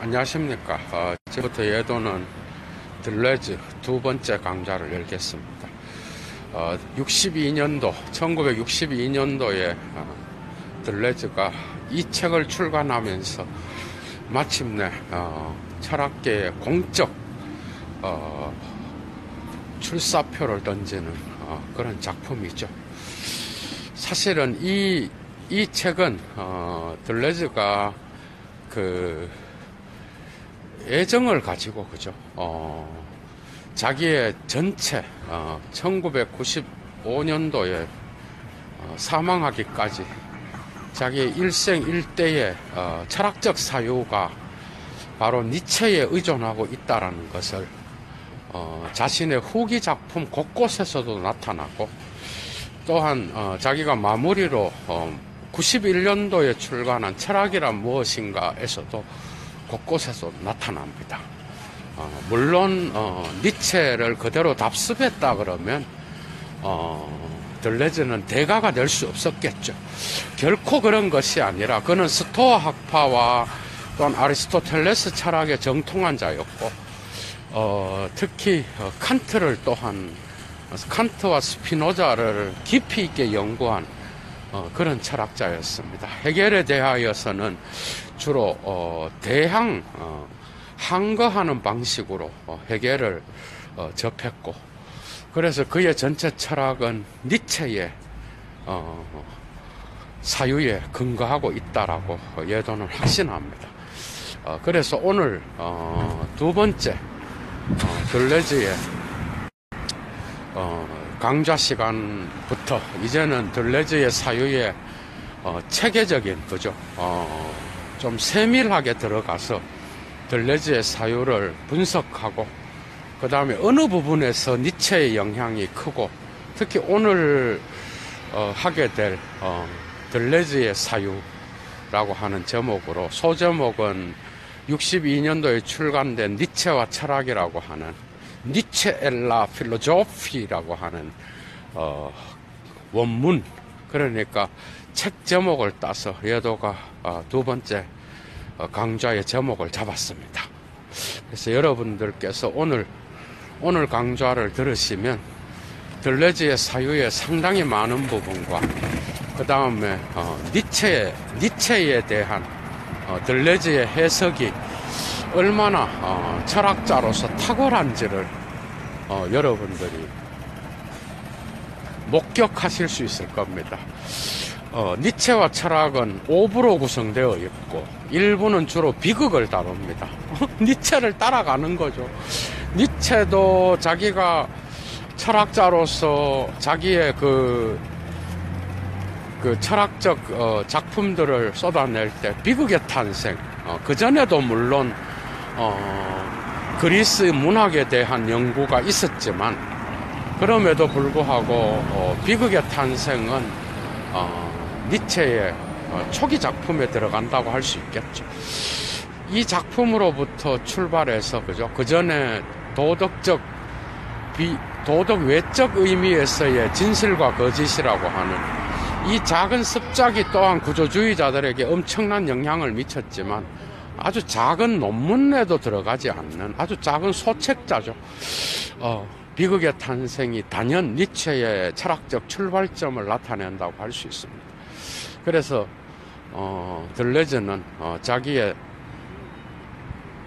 안녕하십니까. 지금부터 예도는 들레즈 두 번째 강좌를 열겠습니다. 1962년도에 들레즈가 이 책을 출간하면서 마침내 철학계의 공적 출사표를 던지는 그런 작품이죠. 사실은 이 책은 들레즈가 애정을 가지고 그죠. 자기의 전체 1995년도에 사망하기까지 자기의 일생일대의 철학적 사유가 바로 니체에 의존하고 있다라는 것을 자신의 후기 작품 곳곳에서도 나타나고, 또한 자기가 마무리로 91년도에 출간한 철학이란 무엇인가에서도 곳곳에서 나타납니다. 물론 니체를 그대로 답습했다 그러면 들레즈는 대가가 될 수 없었겠죠. 결코 그런 것이 아니라 그는 스토아 학파와 또한 아리스토텔레스 철학에 정통한 자였고, 특히 칸트를 또한 칸트와 스피노자를 깊이 있게 연구한 그런 철학자였습니다. 헤겔에 대하여서는 주로 항거하는 방식으로 헤겔을 접했고, 그래서 그의 전체 철학은 니체의 사유에 근거하고 있다라고 예도는 확신합니다. 그래서 오늘 두 번째 들레즈의 강좌 시간부터 이제는 들레즈의 사유의 체계적인 그죠, 좀 세밀하게 들어가서 들레즈의 사유를 분석하고, 그 다음에 어느 부분에서 니체의 영향이 크고, 특히 오늘 하게 될 들레즈의 사유라고 하는 제목으로, 소제목은 62년도에 출간된 니체와 철학이라고 하는 니체 엘라 필로조피라고 하는 원문, 그러니까 책 제목을 따서 예도가 두 번째 강좌의 제목을 잡았습니다. 그래서 여러분들께서 오늘 강좌를 들으시면 들레즈의 사유의 상당히 많은 부분과, 그 다음에 니체에 대한 들레즈의 해석이 얼마나 철학자로서 탁월한지를 여러분들이 목격하실 수 있을 겁니다. 니체와 철학은 5부로 구성되어 있고, 1부는 주로 비극을 다룹니다. 니체를 따라가는 거죠. 니체도 자기가 철학자로서 자기의 그 철학적 작품들을 쏟아낼 때 비극의 탄생, 그전에도 물론 그리스 문학에 대한 연구가 있었지만, 그럼에도 불구하고 비극의 탄생은 니체의 초기 작품에 들어간다고 할 수 있겠죠. 이 작품으로부터 출발해서 그죠, 그 전에 도덕 외적 의미에서의 진실과 거짓이라고 하는 이 작은 습작이 또한 구조주의자들에게 엄청난 영향을 미쳤지만, 아주 작은 논문에도 들어가지 않는 아주 작은 소책자죠. 비극의 탄생이 단연 니체의 철학적 출발점을 나타낸다고 할 수 있습니다. 그래서 들레즈는 자기의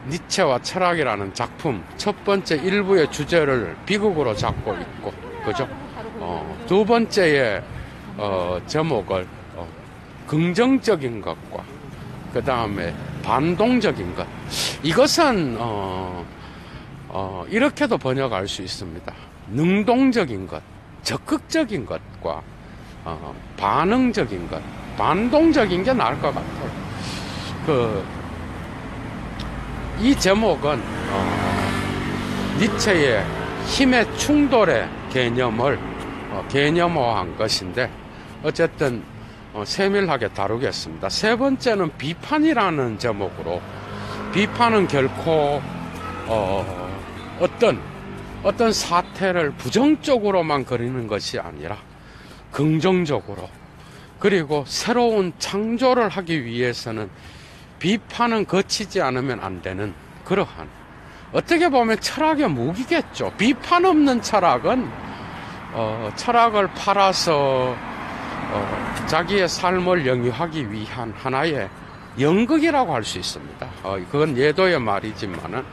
니체와 철학이라는 작품 첫 번째 1부의 주제를 비극으로 잡고 있고, 그죠? 두 번째의 제목을 긍정적인 것과 그 다음에 반동적인 것, 이것은 이렇게도 번역할 수 있습니다. 능동적인 것, 적극적인 것과 반응적인 것, 반동적인 게 나을 것 같아요. 이 제목은 니체의 힘의 충돌의 개념을 개념화한 것인데, 어쨌든 세밀하게 다루겠습니다. 세 번째는 비판이라는 제목으로, 비판은 결코 어떤 사태를 부정적으로만 그리는 것이 아니라 긍정적으로, 그리고 새로운 창조를 하기 위해서는 비판은 거치지 않으면 안 되는 그러한, 어떻게 보면 철학의 무기겠죠. 비판 없는 철학은 철학을 팔아서 자기의 삶을 영위하기 위한 하나의 연극이라고 할 수 있습니다. 그건 예도의 말이지만은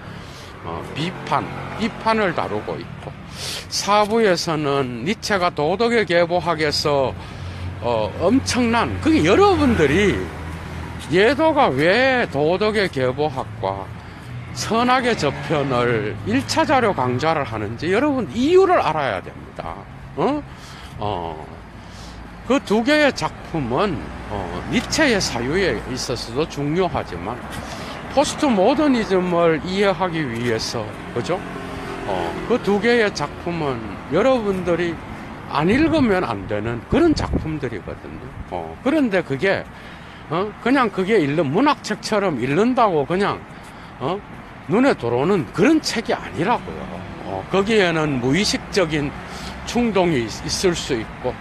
비판을 다루고 있고, 사부에서는 니체가 도덕의 계보학에서 엄청난, 그게 여러분들이 예도가 왜 도덕의 계보학과 선악의 저편을 1차 자료 강좌를 하는지 여러분 이유를 알아야 됩니다. 그 두 개의 작품은 니체의 사유에 있어서도 중요하지만 포스트 모더니즘을 이해하기 위해서, 그죠? 그 두 개의 작품은 여러분들이 안 읽으면 안 되는 그런 작품들이거든요. 그런데 그게 그냥 그게 문학책처럼 읽는다고 그냥 눈에 들어오는 그런 책이 아니라고요. 거기에는 무의식적인 충동이 있을 수 있고,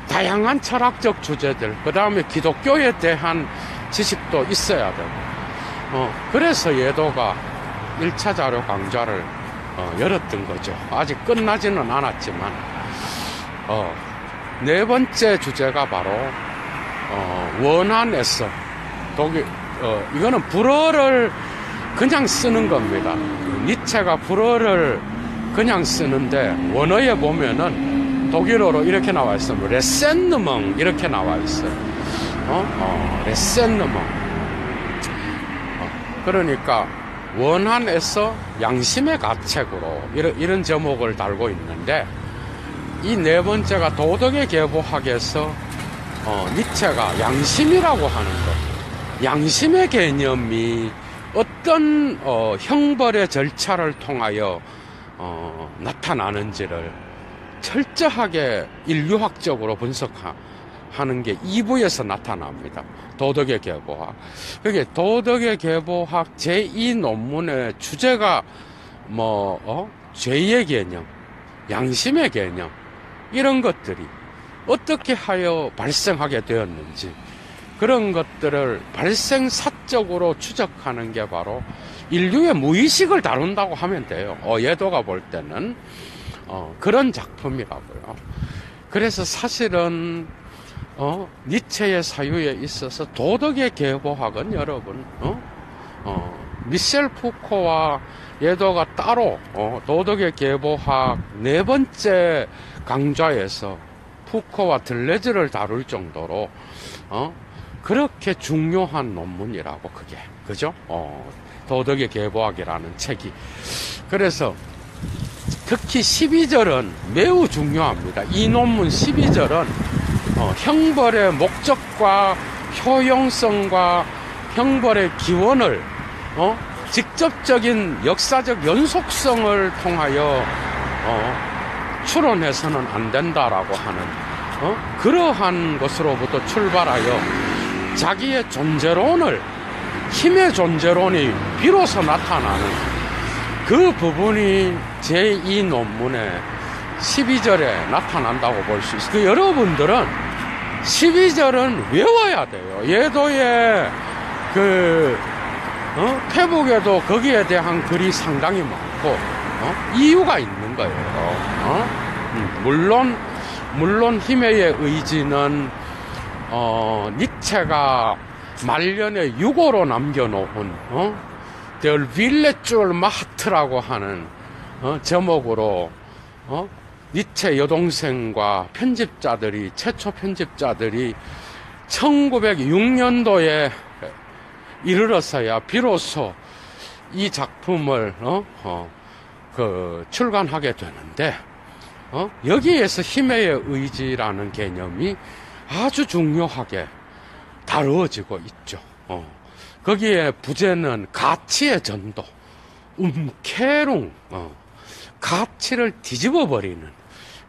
다양한 철학적 주제들, 그 다음에 기독교에 대한 지식도 있어야 되고, 그래서 예도가 1차 자료 강좌를 열었던 거죠. 아직 끝나지는 않았지만, 네 번째 주제가 바로 원한에서 이거는 불어를 그냥 쓰는 겁니다. 니체가 불어를 그냥 쓰는데 원어에 보면은 독일어로 이렇게 나와 있어요. 레센느멍 이렇게 나와 있어요. 레센느멍. 그러니까 원한에서 양심의 가책으로 이런 제목을 달고 있는데, 이 네 번째가 도덕의 계보학에서 니체가 양심이라고 하는 것, 양심의 개념이 어떤 형벌의 절차를 통하여 나타나는지를 철저하게 인류학적으로 분석하는 게 2부에서 나타납니다. 도덕의 계보학. 그게 도덕의 계보학 제2 논문의 주제가 죄의 개념, 양심의 개념, 이런 것들이 어떻게 하여 발생하게 되었는지, 그런 것들을 발생사적으로 추적하는 게 바로 인류의 무의식을 다룬다고 하면 돼요. 예도가 볼 때는 그런 작품이라고요. 그래서 사실은 니체의 사유에 있어서 도덕의 계보학은 여러분 미셸 푸코와 예도가 따로 도덕의 계보학 네 번째 강좌에서 푸코와 들레즈를 다룰 정도로 그렇게 중요한 논문이라고, 그게, 그죠? 도덕의 계보학이라는 책이. 그래서 특히 12절은 매우 중요합니다. 이 논문 12절은 형벌의 목적과 효용성과 형벌의 기원을 직접적인 역사적 연속성을 통하여 추론해서는 안 된다라고 하는 그러한 것으로부터 출발하여 자기의 존재론을, 힘의 존재론이 비로소 나타나는 그 부분이 제2 논문의 12절에 나타난다고 볼 수 있어요. 여러분들은 12절은 외워야 돼요. 예도의 페북에도 거기에 대한 글이 상당히 많고 이유가 있는 거예요. 물론 힘의 의지는 니체가 말년에 유고로 남겨놓은 Der Wille zur Macht라고 하는 제목으로 니체 여동생과 편집자들이, 최초 편집자들이 1906년도에 이르러서야 비로소 이 작품을 출간하게 되는데, 여기에서 힘의 의지라는 개념이 아주 중요하게 다루어지고 있죠. 거기에 부제는 가치의 전도, umkehrung, 가치를 뒤집어 버리는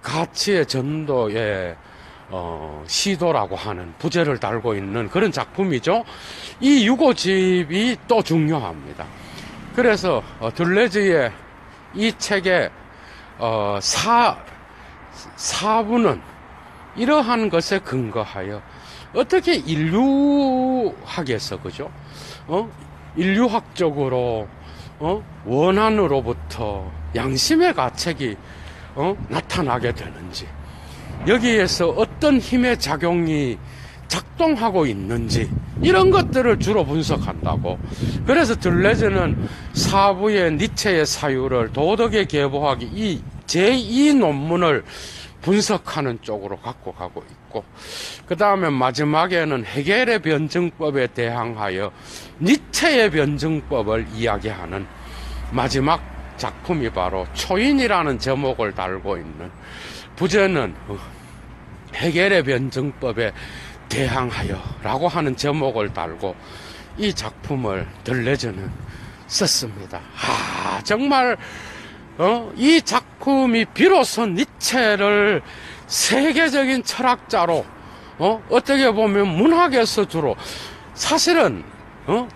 가치의 전도의 시도라고 하는 부제를 달고 있는 그런 작품이죠. 이 유고집이 또 중요합니다. 그래서 들레즈의 이 책의 사부는 이러한 것에 근거하여 어떻게 인류학에서, 그죠? 인류학적으로 원한으로부터 양심의 가책이 나타나게 되는지, 여기에서 어떤 힘의 작용이 작동하고 있는지, 이런 것들을 주로 분석한다고. 그래서 들레즈는 사부의 니체의 사유를 도덕의 계보하기 이 제2 논문을 분석하는 쪽으로 갖고 가고 있고, 그 다음에 마지막에는 헤겔의 변증법에 대항하여 니체의 변증법을 이야기하는 마지막 작품이 바로 초인이라는 제목을 달고 있는, 부제는 헤겔의 변증법에 대항하여 라고 하는 제목을 달고 이 작품을 들레즈는 썼습니다. 정말 이 작품이 비로소 니체를 세계적인 철학자로, 어떻게 보면 문학에서 주로, 사실은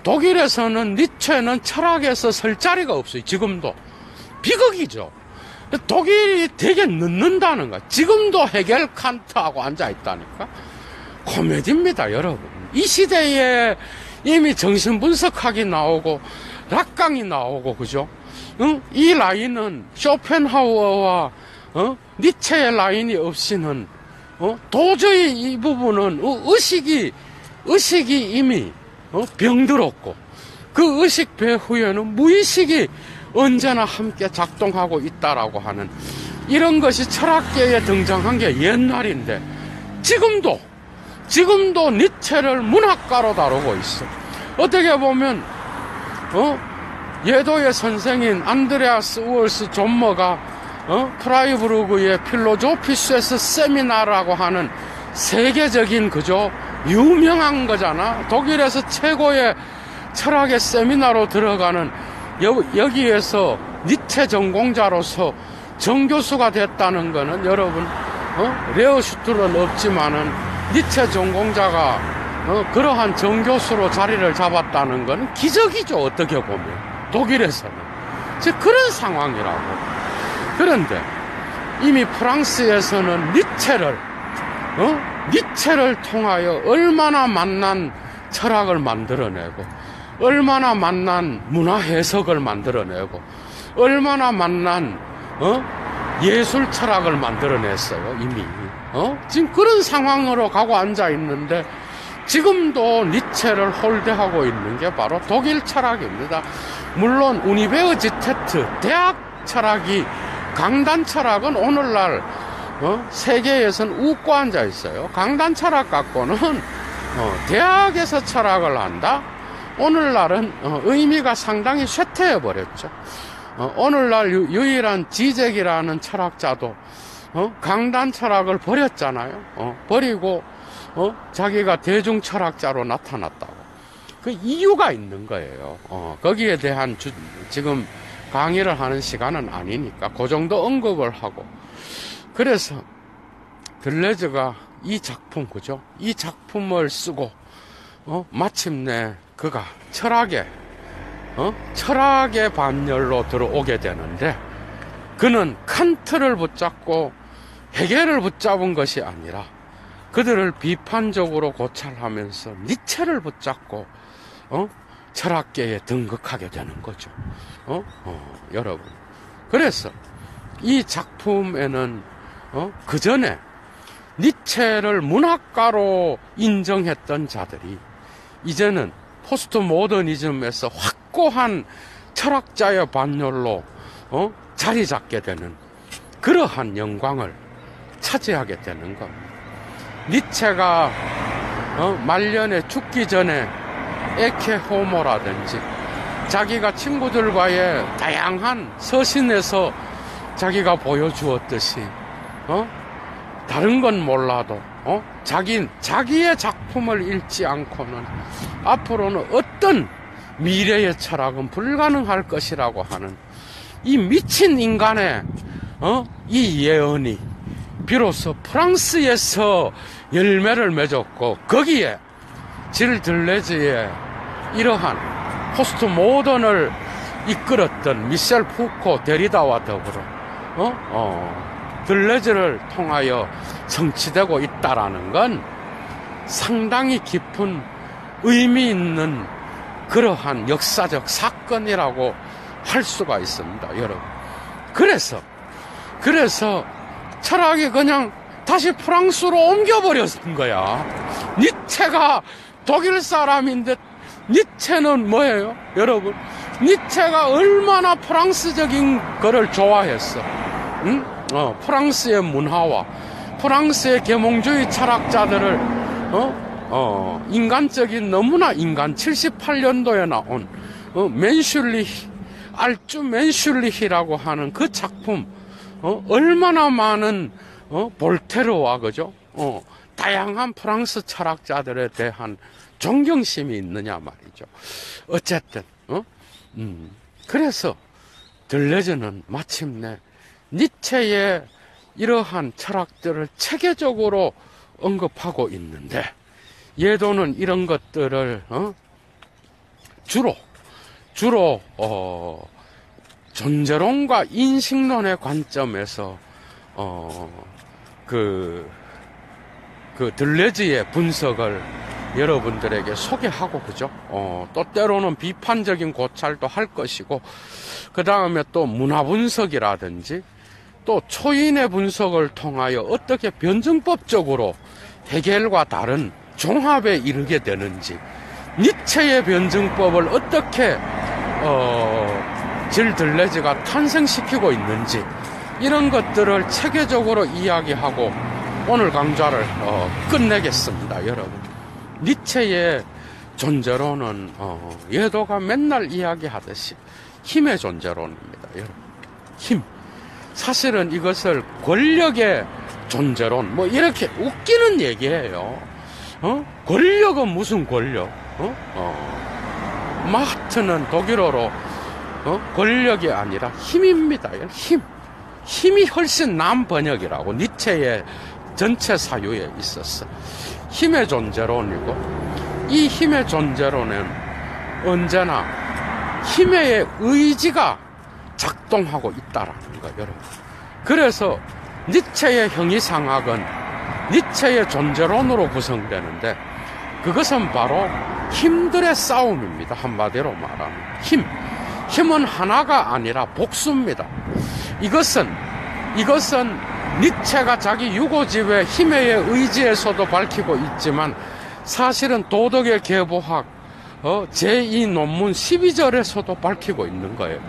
독일에서는 니체는 철학에서 설 자리가 없어요. 지금도 비극이죠. 독일이 되게 늦는다는 거. 지금도 헤겔 칸트하고 앉아있다니까. 코미디입니다, 여러분. 이 시대에 이미 정신분석학이 나오고 락강이 나오고, 그죠? 이 라인은 쇼펜하우어와 니체의 라인이 없이는 도저히 이 부분은 의식이 이미 병들었고, 그 의식 배후에는 무의식이 언제나 함께 작동하고 있다라고 하는, 이런 것이 철학계에 등장한 게 옛날인데 지금도 니체를 문학가로 다루고 있어. 어떻게 보면 예도의 선생인 안드레아스 우얼스 존머가 프라이부르그의 필로조피스에서 세미나라고 하는 세계적인, 그죠, 유명한 거잖아. 독일에서 최고의 철학의 세미나로 들어가는, 여기에서 니체 전공자로서 정교수가 됐다는 거는, 여러분, 레어슈트는 없지만은 니체 전공자가 그러한 정교수로 자리를 잡았다는 것은 기적이죠. 어떻게 보면 독일에서는 즉 그런 상황이라고. 그런데 이미 프랑스에서는 니체를 통하여 얼마나 만난 철학을 만들어내고, 얼마나 만난 문화 해석을 만들어내고, 얼마나 만난 예술 철학을 만들어냈어요. 이미 지금 그런 상황으로 가고 앉아 있는데, 지금도 니체를 홀대하고 있는 게 바로 독일 철학입니다. 물론 우니베르지테트 대학 철학이, 강단 철학은 오늘날 세계에서는 웃고 앉아 있어요. 강단 철학 갖고는 대학에서 철학을 한다? 오늘날은 의미가 상당히 쇠퇴해 버렸죠. 오늘날 유일한 지젝이라는 철학자도 강단 철학을 버렸잖아요. 버리고 자기가 대중 철학자로 나타났다고. 그 이유가 있는 거예요. 거기에 대한 지금 강의를 하는 시간은 아니니까 그 정도 언급을 하고. 그래서 들레즈가 이 작품, 그죠? 이 작품을 쓰고 마침내 그가 철학의 반열로 들어오게 되는데, 그는 칸트를 붙잡고 헤겔을 붙잡은 것이 아니라 그들을 비판적으로 고찰하면서 니체를 붙잡고 철학계에 등극하게 되는 거죠. 여러분. 그래서 이 작품에는 그 전에 니체를 문학가로 인정했던 자들이 이제는 포스트 모더니즘에서 확고한 철학자의 반열로 자리 잡게 되는 그러한 영광을 차지하게 되는 겁니다. 니체가 말년에 죽기 전에 에케 호모라든지 자기가 친구들과의 다양한 서신에서 자기가 보여주었듯이 다른 건 몰라도 자기의 작품을 읽지 않고는 앞으로는 어떤 미래의 철학은 불가능할 것이라고 하는 이 미친 인간의 이 예언이 비로소 프랑스에서 열매를 맺었고, 거기에 질 들레즈의 이러한 포스트 모던을 이끌었던 미셸 푸코, 데리다와 더불어 들레즈를 통하여 성취되고 있다라는 건 상당히 깊은 의미 있는 그러한 역사적 사건이라고 할 수가 있습니다, 여러분. 그래서 철학이 그냥 다시 프랑스로 옮겨버렸던 거야. 니체가 독일 사람인데 니체는 뭐예요, 여러분? 니체가 얼마나 프랑스적인 거를 좋아했어. 응? 프랑스의 문화와 프랑스의 계몽주의 철학자들을 인간적인, 너무나 인간, 78년도에 나온 알쭈 맨슐리히라고 하는 그 작품, 얼마나 많은 볼테르와 그죠? 다양한 프랑스 철학자들에 대한 존경심이 있느냐 말이죠. 어쨌든 그래서 들레즈는 마침내 니체의 이러한 철학들을 체계적으로 언급하고 있는데, 예도는 이런 것들을 주로 존재론과 인식론의 관점에서 그 들레즈의 분석을 여러분들에게 소개하고, 그죠? 또 때로는 비판적인 고찰도 할 것이고, 그 다음에 또 문화 분석이라든지 또 초인의 분석을 통하여 어떻게 변증법적으로 헤겔과 다른 종합에 이르게 되는지, 니체의 변증법을 어떻게 질 들레즈가 탄생시키고 있는지, 이런 것들을 체계적으로 이야기하고 오늘 강좌를 끝내겠습니다, 여러분. 니체의 존재론은 예도가 맨날 이야기하듯이 힘의 존재론입니다, 여러분. 힘. 사실은 이것을 권력의 존재론, 뭐 이렇게 웃기는 얘기예요. 권력은 무슨 권력? 마트는 독일어로 권력이 아니라 힘입니다. 힘이 훨씬 나은 번역이라고 니체의 전체 사유에 있었어. 힘의 존재론이고, 이 힘의 존재론은 언제나 힘의 의지가 작동하고 있다라는 거, 여러분. 그래서 니체의 형이상학은 니체의 존재론으로 구성되는데, 그것은 바로 힘들의 싸움입니다. 한마디로 말하면 힘은 하나가 아니라 복수입니다. 이것은 니체가 자기 유고집의 힘의 의지에서도 밝히고 있지만, 사실은 도덕의 계보학 제2 논문 12절에서도 밝히고 있는 거예요.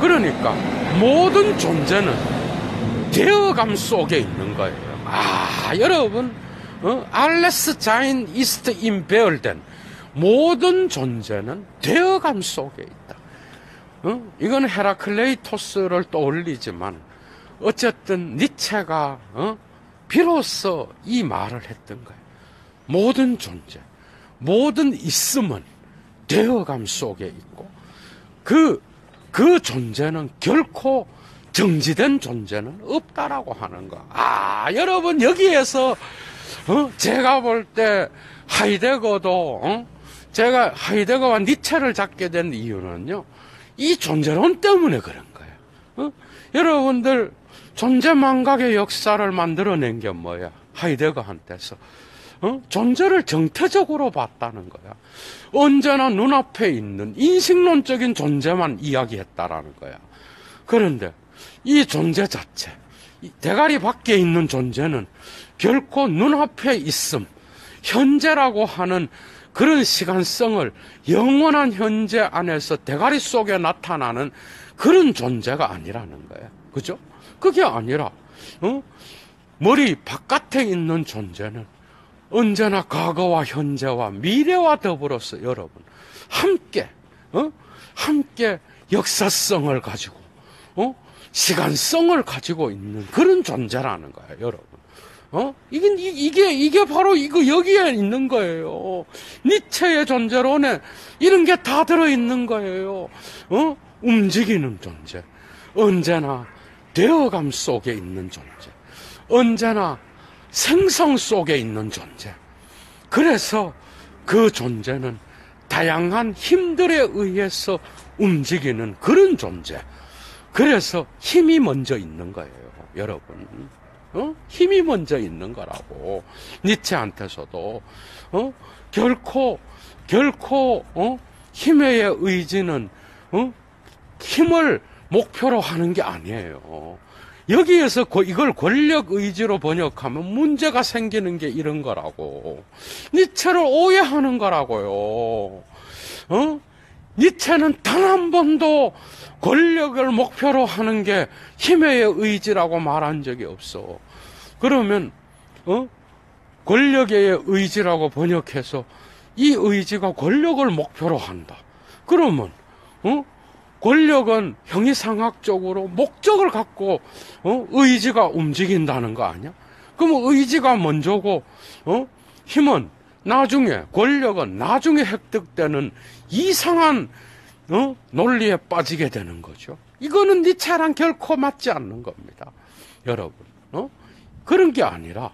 그러니까 모든 존재는 되어감 속에 있는 거예요. 여러분, 알레스 자인 이스트 인베얼덴, 모든 존재는 되어감 속에 있다. 이건 헤라클레이토스를 떠올리지만, 어쨌든 니체가 비로소 이 말을 했던 거예요. 모든 존재, 모든 있음은 되어감 속에 있고, 그 존재는 결코 정지된 존재는 없다라고 하는 거. 여러분, 여기에서 제가 볼 때 하이데거도 제가 하이데거와 니체를 잡게 된 이유는요, 이 존재론 때문에 그런 거예요. 여러분들, 존재망각의 역사를 만들어낸 게 뭐야? 하이데거한테서 존재를 정태적으로 봤다는 거야. 언제나 눈앞에 있는 인식론적인 존재만 이야기했다라는 거야. 그런데 이 존재 자체, 대가리 밖에 있는 존재는 결코 눈앞에 있음, 현재라고 하는 그런 시간성을, 영원한 현재 안에서 대가리 속에 나타나는 그런 존재가 아니라는 거야. 그죠? 그게 아니라 머리 바깥에 있는 존재는 언제나 과거와 현재와 미래와 더불어서 여러분 함께 역사성을 가지고 시간성을 가지고 있는 그런 존재라는 거예요, 여러분. 이게 바로 여기에 있는 거예요. 니체의 존재론에 이런 게 다 들어있는 거예요. 움직이는 존재, 언제나 되어감 속에 있는 존재, 언제나 생성 속에 있는 존재. 그래서 그 존재는 다양한 힘들에 의해서 움직이는 그런 존재. 그래서 힘이 먼저 있는 거예요, 여러분. 힘이 먼저 있는 거라고. 니체한테서도, 결코, 힘의 의지는, 힘을 목표로 하는 게 아니에요. 여기에서 이걸 권력 의지로 번역하면 문제가 생기는 게 이런 거라고. 니체를 오해하는 거라고요. 니체는 단 한 번도 권력을 목표로 하는 게 힘의 의지라고 말한 적이 없어. 그러면 권력의 의지라고 번역해서 이 의지가 권력을 목표로 한다. 그러면 권력은 형이상학적으로 목적을 갖고 의지가 움직인다는 거 아니야? 그럼 의지가 먼저고 힘은 나중에, 권력은 나중에 획득되는 이상한 논리에 빠지게 되는 거죠. 이거는 니체랑 결코 맞지 않는 겁니다. 여러분, 그런 게 아니라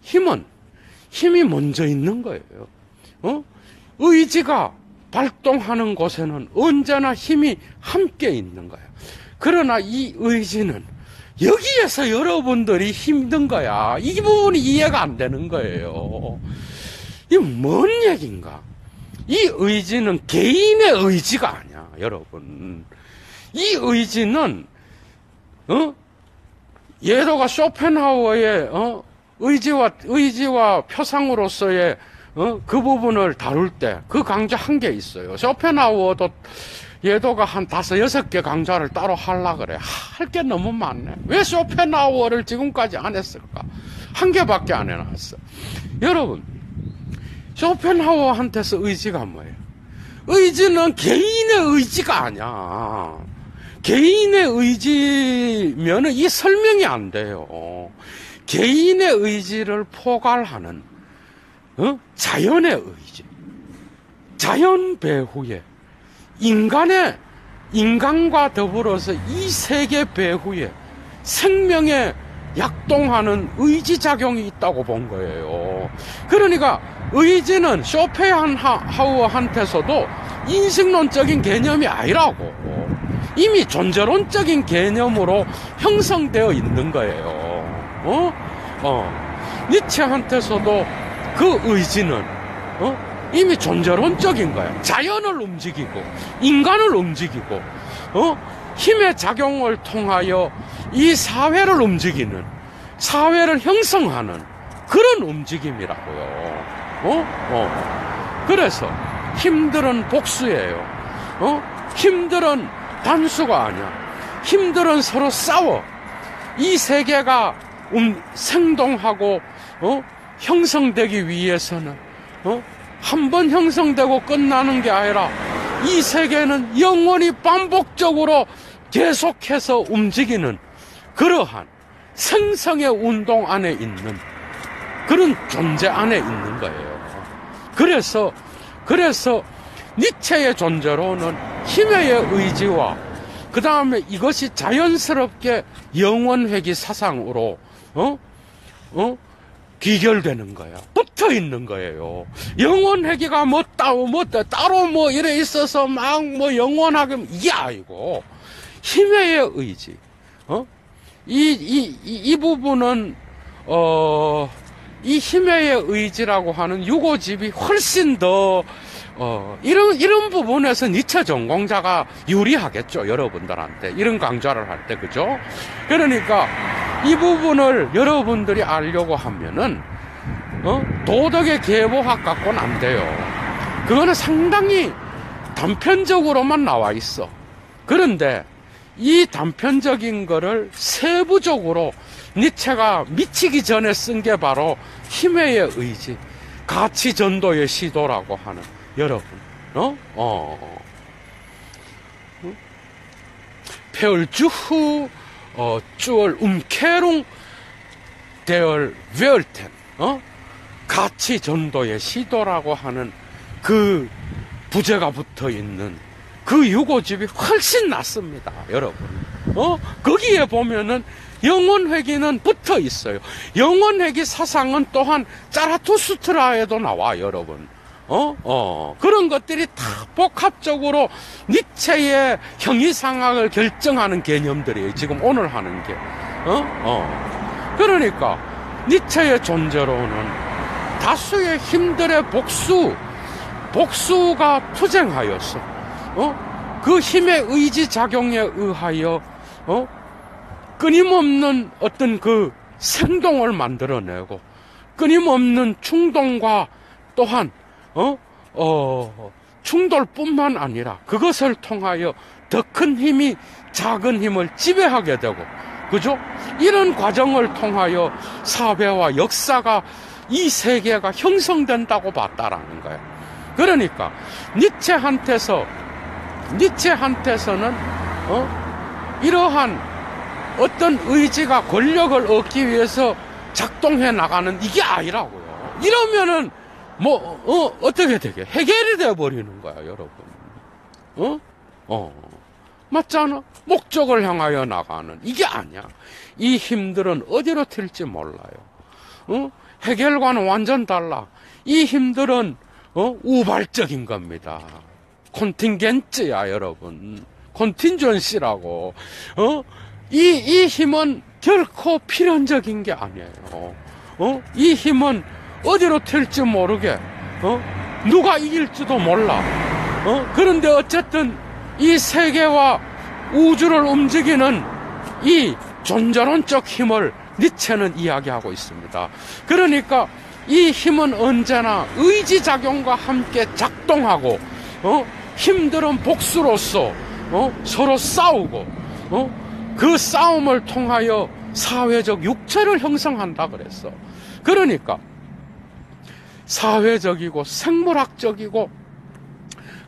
힘이 먼저 있는 거예요. 의지가 발동하는 곳에는 언제나 힘이 함께 있는 거예요. 그러나 이 의지는 여기에서 여러분들이 힘든 거야. 이 부분이 이해가 안 되는 거예요. 이게 뭔 얘기인가? 이 의지는 개인의 의지가 아니야, 여러분. 이 의지는, 예도가 쇼펜하우어의, 의지와 표상으로서의, 그 부분을 다룰 때, 그 강좌 한 개 있어요. 쇼펜하우어도 예도가 한 5, 6개 강좌를 따로 하려고 그래. 할 게 너무 많네. 왜 쇼펜하우어를 지금까지 안 했을까? 한 개밖에 안 해놨어. 여러분, 쇼펜하우어한테서 의지가 뭐예요? 의지는 개인의 의지가 아니야. 개인의 의지면은 이 설명이 안 돼요. 개인의 의지를 포괄하는 자연의 의지. 자연 배후에 인간과 더불어서 이 세계 배후에 생명에 약동하는 의지작용이 있다고 본 거예요. 그러니까 의지는 쇼펜하우어한테서도 인식론적인 개념이 아니라고 이미 존재론적인 개념으로 형성되어 있는 거예요. 니체한테서도 그 의지는 이미 존재론적인 거야. 자연을 움직이고 인간을 움직이고 힘의 작용을 통하여 이 사회를 움직이는, 사회를 형성하는 그런 움직임이라고요. 그래서 힘들은 복수예요. 힘들은 단수가 아니야. 힘들은 서로 싸워. 이 세계가 생동하고 형성되기 위해서는 한 번 형성되고 끝나는 게 아니라 이 세계는 영원히 반복적으로 계속해서 움직이는 그러한 생성의 운동 안에 있는 그런 존재 안에 있는 거예요. 그래서 니체의 존재로는 힘의 의지와 그 다음에 이것이 자연스럽게 영원회귀 사상으로 귀결되는 거야. 붙어 있는 거예요. 영원회귀가 따로 뭐 이래 있어서 막 뭐 영원하게 이게 아니고 힘의 의지. 이 부분은 이 힘의 의지라고 하는 유고집이 훨씬 더 이런 부분에서 니체 전공자가 유리하겠죠, 여러분들한테. 이런 강좌를 할 때, 그죠? 그러니까, 이 부분을 여러분들이 알려고 하면은, 도덕의 계보학 갖고는 안 돼요. 그거는 상당히 단편적으로만 나와 있어. 그런데, 이 단편적인 거를 세부적으로 니체가 미치기 전에 쓴 게 바로 힘의 의지, 가치 전도의 시도라고 하는, 여러분, 페얼주후, 쭈얼 umkehrung der Welten, 가치 전도의 시도라고 하는 그 부제가 붙어 있는 그 유고집이 훨씬 낫습니다, 여러분. 거기에 보면은 영원회귀는 붙어 있어요. 영원회귀 사상은 또한 짜라투스트라에도 나와, 여러분. 그런 것들이 다 복합적으로 니체의 형이상학을 결정하는 개념들이에요. 지금 오늘 하는 게. 그러니까 니체의 존재로는 다수의 힘들의 복수가 투쟁하였어. 그 힘의 의지작용에 의하여 끊임없는 어떤 그 생동을 만들어내고 끊임없는 충동과 또한 충돌뿐만 아니라 그것을 통하여 더 큰 힘이 작은 힘을 지배하게 되고, 그죠? 이런 과정을 통하여 사회와 역사가 이 세계가 형성된다고 봤다라는 거예요. 그러니까 니체한테서는 이러한 어떤 의지가 권력을 얻기 위해서 작동해 나가는 이게 아니라고요. 이러면은 어떻게 되게 해결이 돼 버리는 거야, 여러분. 맞잖아. 목적을 향하여 나가는 이게 아니야. 이 힘들은 어디로 튈지 몰라요. 해결과는 완전 달라. 이 힘들은 우발적인 겁니다. 콘팅겐츠야, 여러분. 컨틴전시라고. 이 힘은 결코 필연적인 게 아니에요. 이 힘은 어디로 튈지 모르게, 누가 이길지도 몰라. 그런데 어쨌든 이 세계와 우주를 움직이는 이 존재론적 힘을 니체는 이야기하고 있습니다. 그러니까 이 힘은 언제나 의지작용과 함께 작동하고, 힘들은 복수로서, 서로 싸우고, 그 싸움을 통하여 사회적 육체를 형성한다 그랬어. 그러니까 사회적이고 생물학적이고,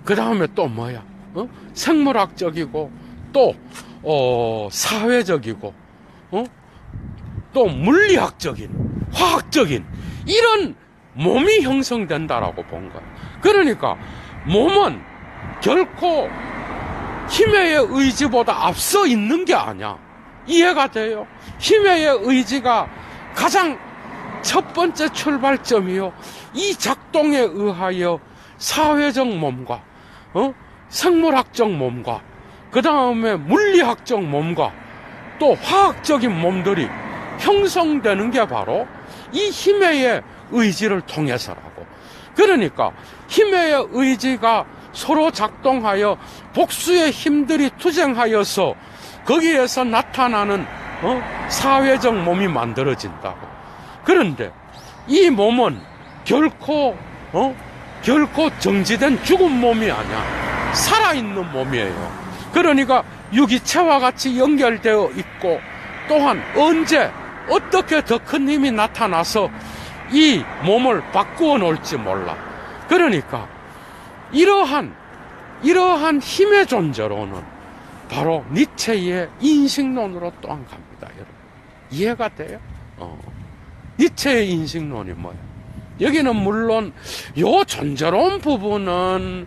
그 다음에 또 뭐야? 생물학적이고, 또 사회적이고, 또 물리학적인, 화학적인 이런 몸이 형성된다라고 본 거야. 그러니까 몸은 결코 힘의 의지보다 앞서 있는 게 아니야. 이해가 돼요? 힘의 의지가 가장 첫 번째 출발점이요. 이 작동에 의하여 사회적 몸과 생물학적 몸과 그 다음에 물리학적 몸과 또 화학적인 몸들이 형성되는 게 바로 이 힘의 의지를 통해서라고. 그러니까 힘의 의지가 서로 작동하여 복수의 힘들이 투쟁하여서 거기에서 나타나는 사회적 몸이 만들어진다고. 그런데 이 몸은 결코 정지된 죽은 몸이 아니야. 살아있는 몸이에요. 그러니까 유기체와 같이 연결되어 있고, 또한 언제 어떻게 더 큰 힘이 나타나서 이 몸을 바꾸어 놓을지 몰라. 그러니까 이러한 힘의 존재로는 바로 니체의 인식론으로 또한 갑니다, 여러분. 이해가 돼요? 니체의 인식론이 뭐예요? 여기는 물론 요 존재론 부분은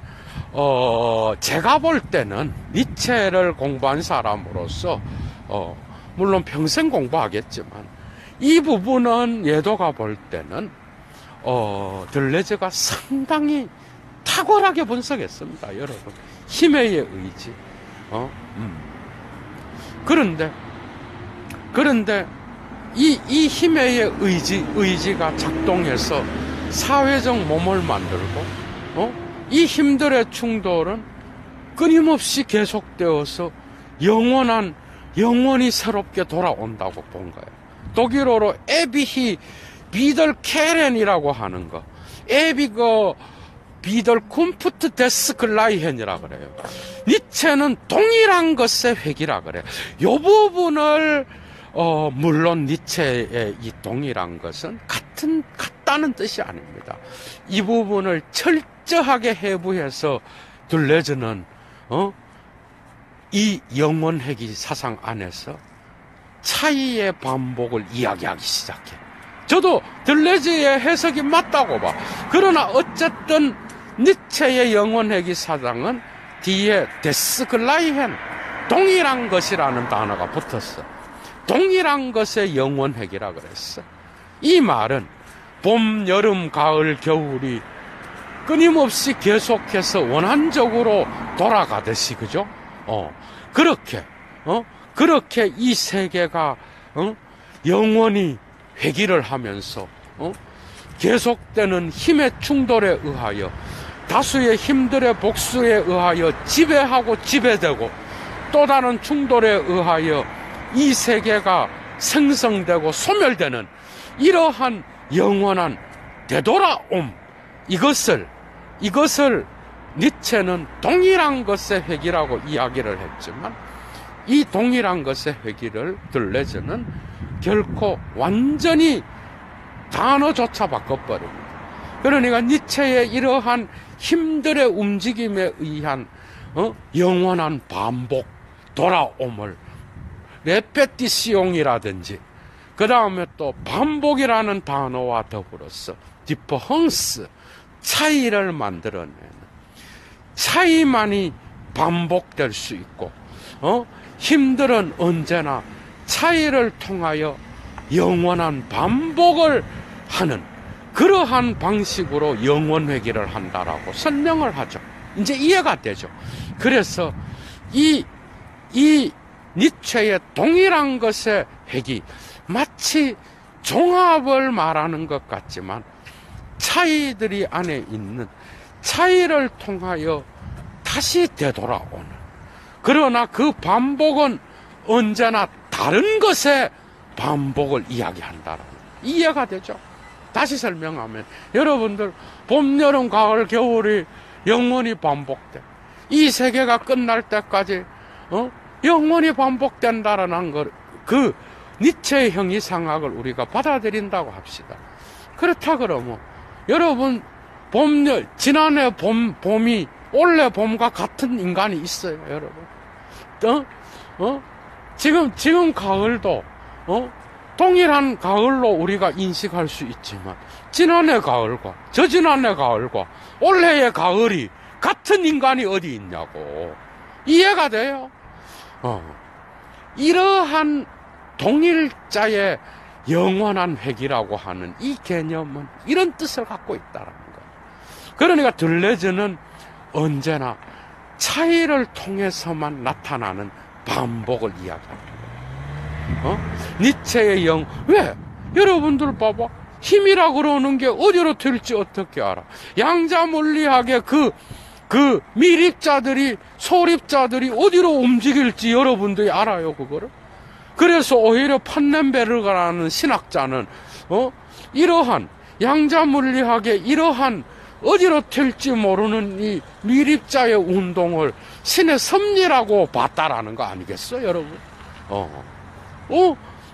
제가 볼 때는 니체를 공부한 사람으로서 물론 평생 공부하겠지만 이 부분은 예도가 볼 때는 들레즈가 상당히 탁월하게 분석했습니다, 여러분. 힘의 의지. 그런데 이 힘의 의지가 작동해서 사회적 몸을 만들고, 이 힘들의 충돌은 끊임없이 계속되어서 영원히 새롭게 돌아온다고 본 거예요. 독일어로 에비히 비덜 케렌이라고 하는 거. 에비거 비덜 쿰프트 데스 글라이헨이라 그래요. 니체는 동일한 것의 회귀라 그래요. 이 부분을 물론 니체의 이 동일한 것은 같다는 뜻이 아닙니다. 이 부분을 철저하게 해부해서 들레즈는 이 영원회귀 사상 안에서 차이의 반복을 이야기하기 시작해. 저도 들레즈의 해석이 맞다고 봐. 그러나 어쨌든 니체의 영원회귀 사상은 뒤에 데스글라이헨, 동일한 것이라는 단어가 붙었어. 동일한 것의 영원회귀라 그랬어. 이 말은 봄, 여름, 가을, 겨울이 끊임없이 계속해서 원한적으로 돌아가듯이, 그죠? 그렇게 이 세계가 영원히 회귀를 하면서 계속되는 힘의 충돌에 의하여 다수의 힘들의 복수에 의하여 지배하고 지배되고 또 다른 충돌에 의하여 이 세계가 생성되고 소멸되는 이러한 영원한 되돌아옴, 이것을 니체는 동일한 것의 회귀라고 이야기를 했지만 이 동일한 것의 회귀를 들레즈는 결코 완전히 단어조차 바꿔버립니다. 그러니까 니체의 이러한 힘들의 움직임에 의한 영원한 반복, 돌아옴을 레페티시옹이라든지 그 다음에 또 반복이라는 단어와 더불어서 디퍼헝스, 차이를 만들어내는, 차이만이 반복될 수 있고 힘들은 언제나 차이를 통하여 영원한 반복을 하는 그러한 방식으로 영원회귀를 한다라고 설명을 하죠. 이제 이해가 되죠. 그래서 이 니체의 동일한 것의 회귀, 마치 종합을 말하는 것 같지만 차이들이 안에 있는 차이를 통하여 다시 되돌아오는, 그러나 그 반복은 언제나 다른 것의 반복을 이야기한다라는, 이해가 되죠? 다시 설명하면 여러분들 봄, 여름, 가을, 겨울이 영원히 반복돼. 이 세계가 끝날 때까지 영원히 반복된다라는 걸, 그 니체의 형이상학을 우리가 받아들인다고 합시다. 그렇다 그러면 여러분 지난해 봄이 올해 봄과 같은 인간이 있어요, 여러분. 지금 가을도 동일한 가을로 우리가 인식할 수 있지만 지난해 가을과 저지난해 가을과 올해의 가을이 같은 인간이 어디 있냐고. 이해가 돼요? 이러한 동일자의 영원한 회귀라고 하는 이 개념은 이런 뜻을 갖고 있다는 거예요. 그러니까 들레즈는 언제나 차이를 통해서만 나타나는 반복을 이야기합니다. 니체의 영, 왜? 여러분들 봐봐. 힘이라 그러는 게 어디로 튈지 어떻게 알아? 양자물리학의 그 미립자들이, 소립자들이 어디로 움직일지 여러분들이 알아요, 그거를? 그래서 오히려 판넨베르그라는 신학자는, 이러한 양자물리학의 이러한 어디로 튈지 모르는 이 미립자의 운동을 신의 섭리라고 봤다라는 거 아니겠어요, 여러분?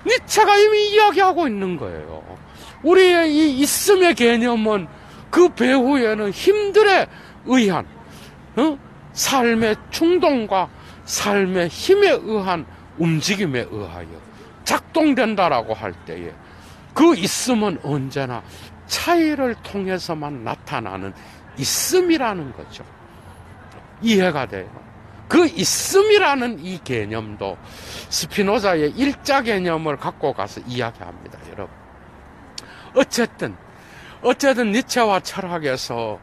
니체가 이미 이야기하고 있는 거예요. 우리의 이 있음의 개념은 그 배후에는 힘들에 의한, 삶의 충동과 삶의 힘에 의한 움직임에 의하여 작동된다라고 할 때에 그 있음은 언제나 차이를 통해서만 나타나는 있음이라는 거죠. 이해가 돼요? 그 있음이라는 이 개념도 스피노자의 일자 개념을 갖고 가서 이야기합니다, 여러분. 어쨌든 니체와 철학에서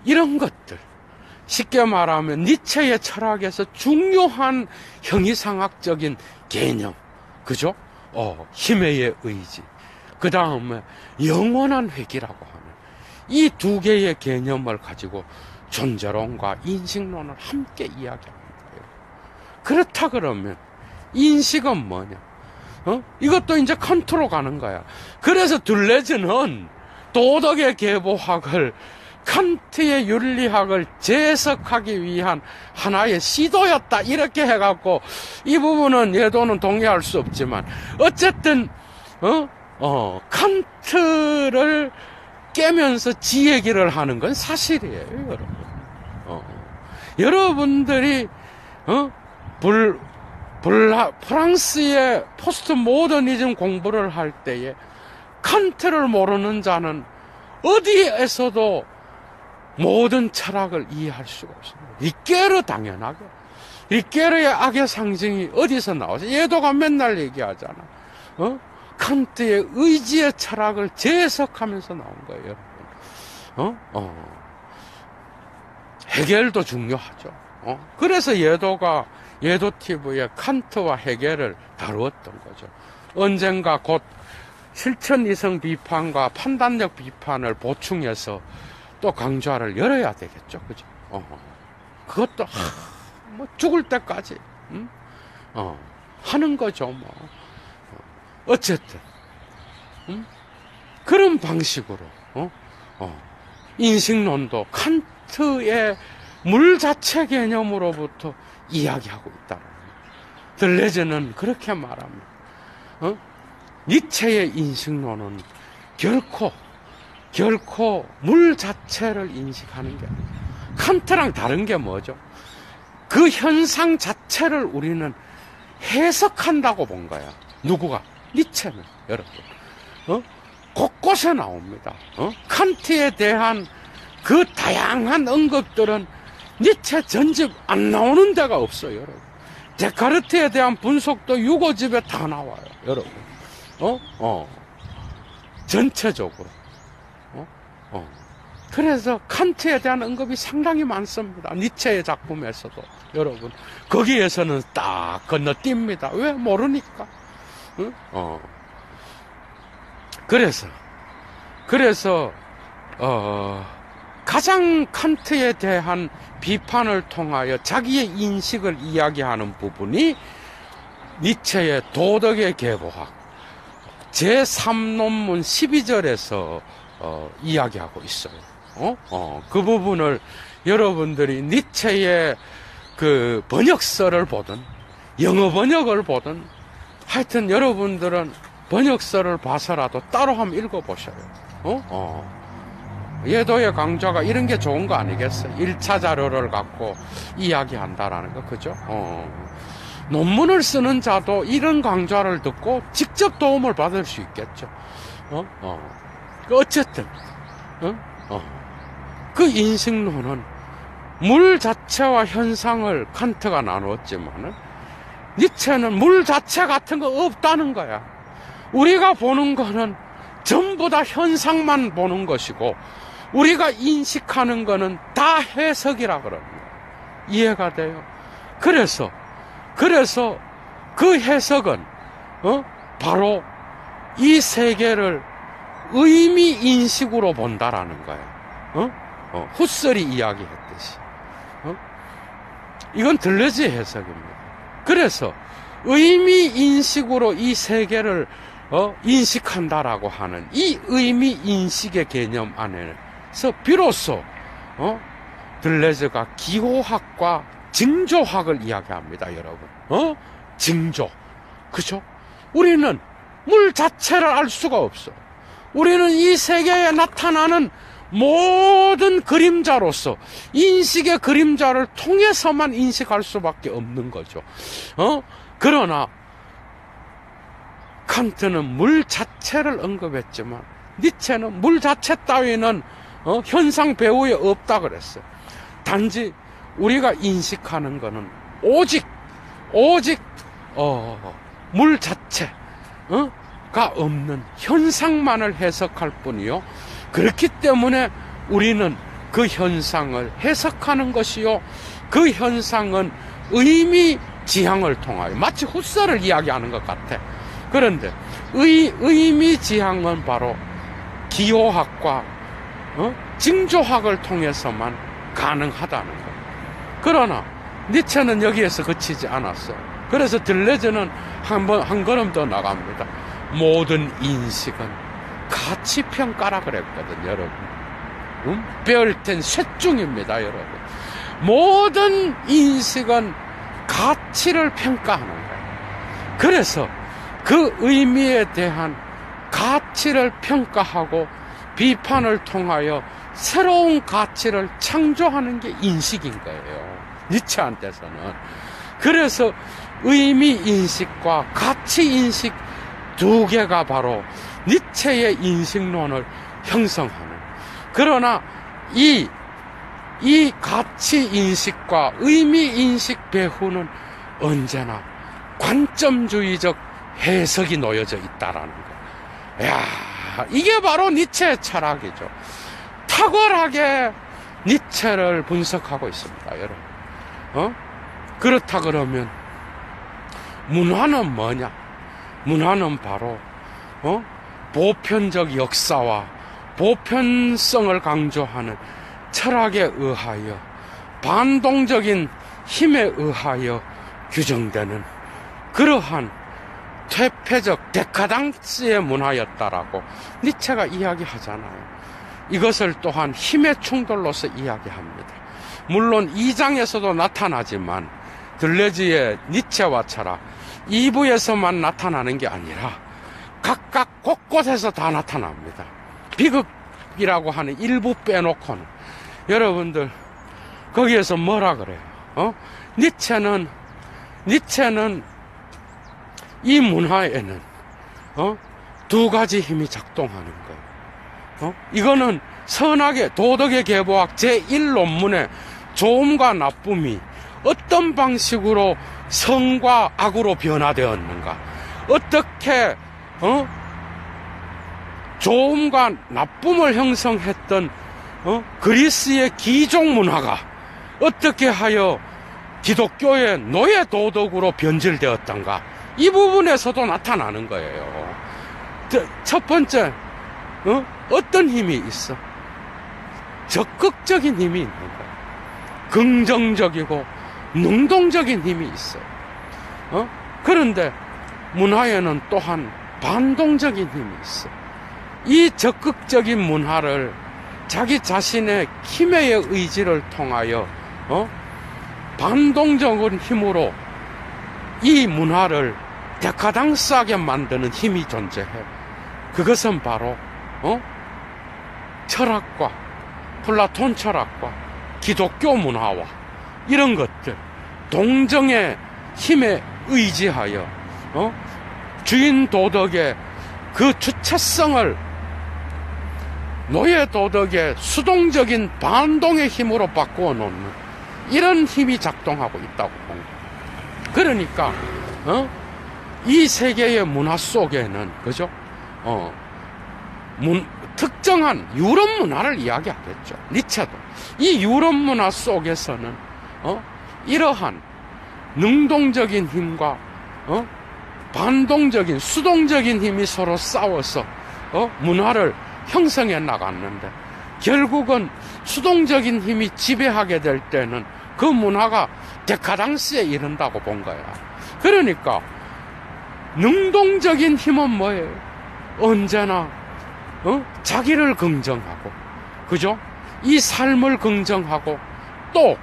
이런 것들, 쉽게 말하면 니체의 철학에서 중요한 형이상학적인 개념, 그죠? 힘의 의지, 그 다음에 영원한 회귀라고 하는 이 두 개의 개념을 가지고 존재론과 인식론을 함께 이야기합니다. 그렇다 그러면 인식은 뭐냐? 이것도 이제 칸트로 가는 거야. 그래서 들레즈는 도덕의 계보학을, 칸트의 윤리학을 재해석하기 위한 하나의 시도였다, 이렇게 해갖고 이 부분은 예도는 동의할 수 없지만 어쨌든 칸트를 깨면서 지 얘기를 하는 건 사실이에요, 여러분. 여러분들이 프랑스의 포스트 모더니즘 공부를 할 때에 칸트를 모르는 자는 어디에서도 모든 철학을 이해할 수가 없습니다. 리케르 당연하게. 리케르의 악의 상징이 어디서 나오죠? 예도가 맨날 얘기하잖아. 칸트의 의지의 철학을 재해석하면서 나온 거예요, 여러분. 해결도 중요하죠. 그래서 예도가 예도TV의 칸트와 헤겔을 다루었던 거죠. 언젠가 곧 실천 이성 비판과 판단력 비판을 보충해서 또 강좌를 열어야 되겠죠. 그죠? 그것도, 뭐, 죽을 때까지, 하는 거죠, 뭐. 어쨌든, 그런 방식으로, 인식론도 칸트의 물 자체 개념으로부터 이야기하고 있다는 거예요. 들레즈는 그렇게 말합니다. 니체의 인식론은 결코 물 자체를 인식하는 게 아니에요. 칸트랑 다른 게 뭐죠? 그 현상 자체를 우리는 해석한다고 본 거야. 누구가? 니체는, 여러분. 곳곳에 나옵니다. 칸트에 대한 그 다양한 언급들은 니체 전집 안 나오는 데가 없어요, 여러분. 데카르트에 대한 분석도 6호집에 다 나와요, 여러분. 전체적으로. 그래서 칸트에 대한 언급이 상당히 많습니다. 니체의 작품에서도, 여러분. 거기에서는 딱 건너뜁니다. 왜? 모르니까. 그래서, 가장 칸트에 대한 비판을 통하여 자기의 인식을 이야기하는 부분이 니체의 도덕의 계보학 제3논문 12절에서 이야기하고 있어요. 그 부분을 여러분들이 니체의 그 번역서를 보든 영어 번역을 보든 하여튼 여러분들은 번역서를 봐서라도 따로 한번 읽어보셔요. 예도의 강좌가 이런 게 좋은 거 아니겠어요? 1차 자료를 갖고 이야기한다라는 거, 그죠? 논문을 쓰는 자도 이런 강좌를 듣고 직접 도움을 받을 수 있겠죠. 어쨌든, 그 인식론은 물 자체와 현상을 칸트가 나누었지만은, 니체는 물 자체 같은 거 없다는 거야. 우리가 보는 거는 전부 다 현상만 보는 것이고, 우리가 인식하는 거는 다 해석이라 그럽니다. 이해가 돼요? 그래서 그 해석은, 바로 이 세계를 의미 인식으로 본다라는 거예요. 후설이 이야기했듯이. 이건 들레즈의 해석입니다. 그래서 의미 인식으로 이 세계를 인식한다라고 하는 이 의미 인식의 개념 안에서 비로소 들레즈가 기호학과 징조학을 이야기합니다, 여러분. 징조. 그죠? 우리는 물 자체를 알 수가 없어. 우리는 이 세계에 나타나는 모든 그림자로서 인식의 그림자를 통해서만 인식할 수밖에 없는 거죠. 그러나 칸트는 물 자체를 언급했지만 니체는 물 자체 따위는 현상 배후에 없다 그랬어요. 단지 우리가 인식하는 거는 오직 물 자체가 없는 현상만을 해석할 뿐이요. 그렇기 때문에 우리는 그 현상을 해석하는 것이요. 그 현상은 의미 지향을 통하여 마치 후설을 이야기하는 것 같아. 그런데 의미 지향은 바로 기호학과 징조학을 통해서만 가능하다는 것. 그러나 니체는 여기에서 그치지 않았어요. 그래서 들레즈는 한 걸음 더 나갑니다. 모든 인식은 가치평가라 그랬거든, 여러분. 베얼텐 쇠중입니다, 여러분. 모든 인식은 가치를 평가하는 거예요. 그래서 그 의미에 대한 가치를 평가하고 비판을 통하여 새로운 가치를 창조하는 게 인식인 거예요, 니체한테서는. 그래서 의미 인식과 가치 인식 두 개가 바로 니체의 인식론을 형성하는. 그러나 이 가치 인식과 의미 인식 배후는 언제나 관점주의적 해석이 놓여져 있다라는 거. 야, 이게 바로 니체의 철학이죠. 탁월하게 니체를 분석하고 있습니다, 여러분. 그렇다 그러면 문화는 뭐냐? 문화는 바로 보편적 역사와 보편성을 강조하는 철학에 의하여 반동적인 힘에 의하여 규정되는 그러한 퇴폐적 데카당스의 문화였다라고 니체가 이야기하잖아요. 이것을 또한 힘의 충돌로서 이야기합니다. 물론 2장에서도 나타나지만 들레즈의 니체와 철학 2부에서만 나타나는 게 아니라 각각 곳곳에서 다 나타납니다. 비극이라고 하는 일부 빼놓고는. 여러분들 거기에서 뭐라 그래요? 니체는 이 문화에는 두 가지 힘이 작동하는 거예요. 이거는 선악의 도덕의 계보학 제1논문의 좋음과 나쁨이 어떤 방식으로 성과 악으로 변화되었는가, 어떻게 좋음과 나쁨을 형성했던 그리스의 기종 문화가 어떻게 하여 기독교의 노예 도덕으로 변질되었던가, 이 부분에서도 나타나는 거예요. 첫 번째, 어떤 힘이 있어? 적극적인 힘이 있는 거예요. 긍정적이고 능동적인 힘이 있어요. 그런데 문화에는 또한 반동적인 힘이 있어요. 이 적극적인 문화를 자기 자신의 힘의 의지를 통하여 반동적인 힘으로 이 문화를 데카당스하게 만드는 힘이 존재해요. 그것은 바로 철학과 플라톤 철학과 기독교 문화와 이런 것들, 동정의 힘에 의지하여 주인 도덕의 그 주체성을 노예 도덕의 수동적인 반동의 힘으로 바꾸어 놓는 이런 힘이 작동하고 있다고 본 거예요. 그러니까 이 세계의 문화 속에는, 그죠? 특정한 유럽 문화를 이야기하겠죠. 니체도 이 유럽 문화 속에서는 이러한 능동적인 힘과 반동적인 수동적인 힘이 서로 싸워서 문화를 형성해 나갔는데, 결국은 수동적인 힘이 지배하게 될 때는 그 문화가 데카당스에 이른다고 본 거야. 그러니까 능동적인 힘은 뭐예요? 언제나 자기를 긍정하고, 그죠? 이 삶을 긍정하고, 또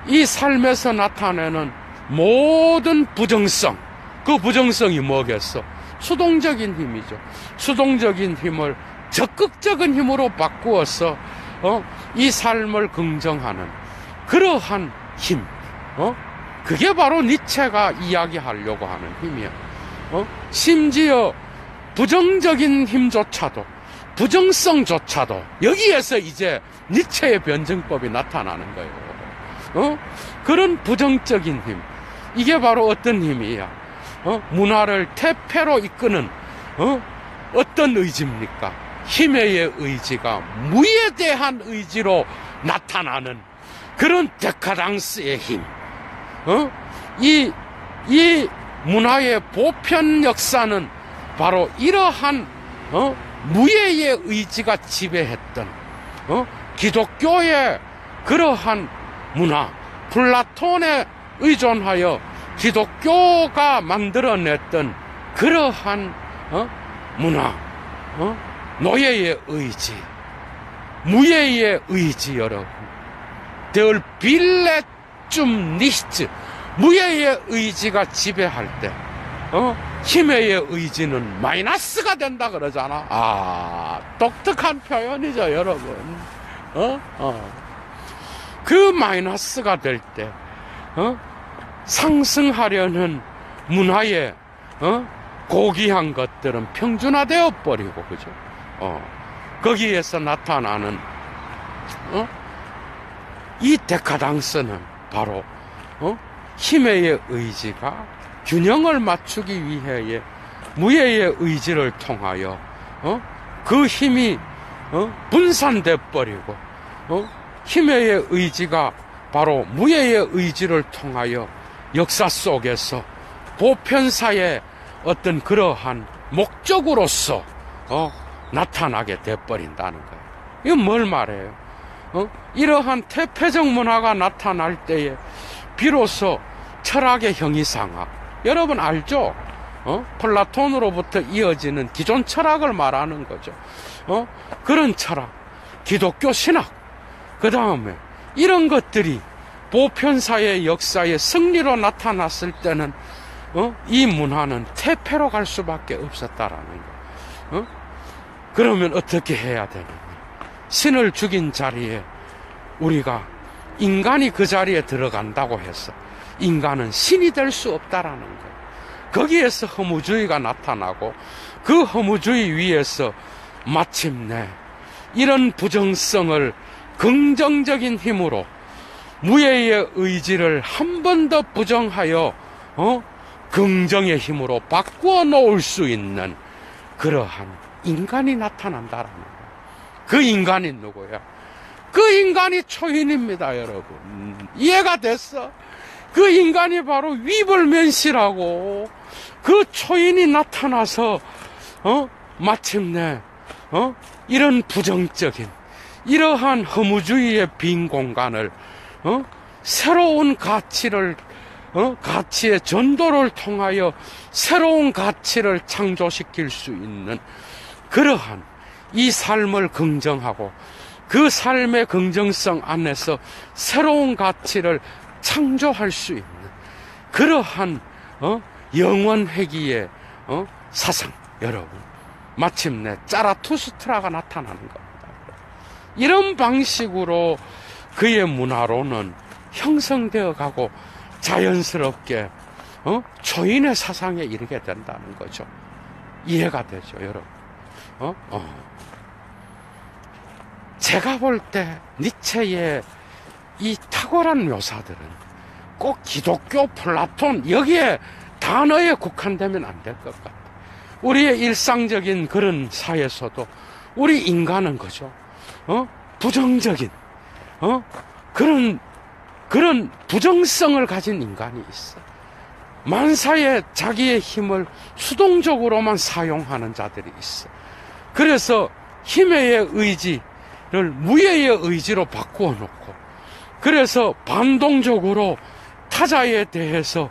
이 삶에서 나타내는 모든 부정성, 그 부정성이 뭐겠어? 수동적인 힘이죠. 수동적인 힘을 적극적인 힘으로 바꾸어서 이 삶을 긍정하는 그러한 힘, 그게 바로 니체가 이야기하려고 하는 힘이야. 심지어 부정적인 힘조차도, 부정성조차도 여기에서 이제 니체의 변증법이 나타나는 거예요. 그런 부정적인 힘, 이게 바로 어떤 힘이야? 문화를 퇴폐로 이끄는 어떤 의지입니까? 힘의 의지가 무에 대한 의지로 나타나는 그런 데카당스의 힘. 이 문화의 보편 역사는 바로 이러한 무예의 의지가 지배했던 기독교의 그러한 문화, 플라톤에 의존하여 기독교가 만들어냈던 그러한 문화, 노예의 의지, 무예의 의지, 여러분. Der Wille zum Nichts, 무예의 의지가 지배할 때 힘의 의지는 마이너스가 된다 그러잖아. 독특한 표현이죠, 여러분. 그 마이너스가 될 때 상승하려는 문화의 고귀한 것들은 평준화되어 버리고, 그죠? 거기에서 나타나는 이 데카당스는 바로 힘의 의지가 균형을 맞추기 위해의 무예의 의지를 통하여 그 힘이 분산돼 버리고 힘의 의지가 바로 무예의 의지를 통하여 역사 속에서 보편사의 어떤 그러한 목적으로서 나타나게 돼버린다는 거예요. 이건 뭘 말해요? 이러한 태폐적 문화가 나타날 때에 비로소 철학의 형이상학, 여러분 알죠? 플라톤으로부터 이어지는 기존 철학을 말하는 거죠. 그런 철학, 기독교 신학, 그 다음에 이런 것들이 보편사의 역사의 승리로 나타났을 때는 이 문화는 퇴폐로 갈 수밖에 없었다라는 거. 그러면 어떻게 해야 되느냐? 신을 죽인 자리에 우리가 인간이 그 자리에 들어간다고 해서 인간은 신이 될 수 없다라는 거예요. 거기에서 허무주의가 나타나고 그 허무주의 위에서 마침내 이런 부정성을 긍정적인 힘으로 무예의 의지를 한 번 더 부정하여 긍정의 힘으로 바꾸어 놓을 수 있는 그러한 인간이 나타난다라는 거예요. 그 인간이 누구야? 그 인간이 초인입니다, 여러분. 이해가 됐어? 그 인간이 바로 위벌면시라고. 그 초인이 나타나서 마침내 이런 부정적인 이러한 허무주의의 빈 공간을 새로운 가치를 가치의 전도를 통하여 새로운 가치를 창조시킬 수 있는 그러한 이 삶을 긍정하고 그 삶의 긍정성 안에서 새로운 가치를 창조할 수 있는 그러한 영원회귀의 사상, 여러분, 마침내 짜라투스트라가 나타나는 겁니다. 이런 방식으로 그의 문화로는 형성되어 가고 자연스럽게 초인의 사상에 이르게 된다는 거죠. 이해가 되죠, 여러분? 제가 볼 때 니체의 이 탁월한 묘사들은 꼭 기독교, 플라톤 여기에 단어에 국한되면 안 될 것 같아요. 우리의 일상적인 그런 사회에서도 우리 인간은 그죠? 부정적인 그런 부정성을 가진 인간이 있어. 만사에 자기의 힘을 수동적으로만 사용하는 자들이 있어. 그래서 힘의 의지를 무예의 의지로 바꾸어 놓고, 그래서 반동적으로 타자에 대해서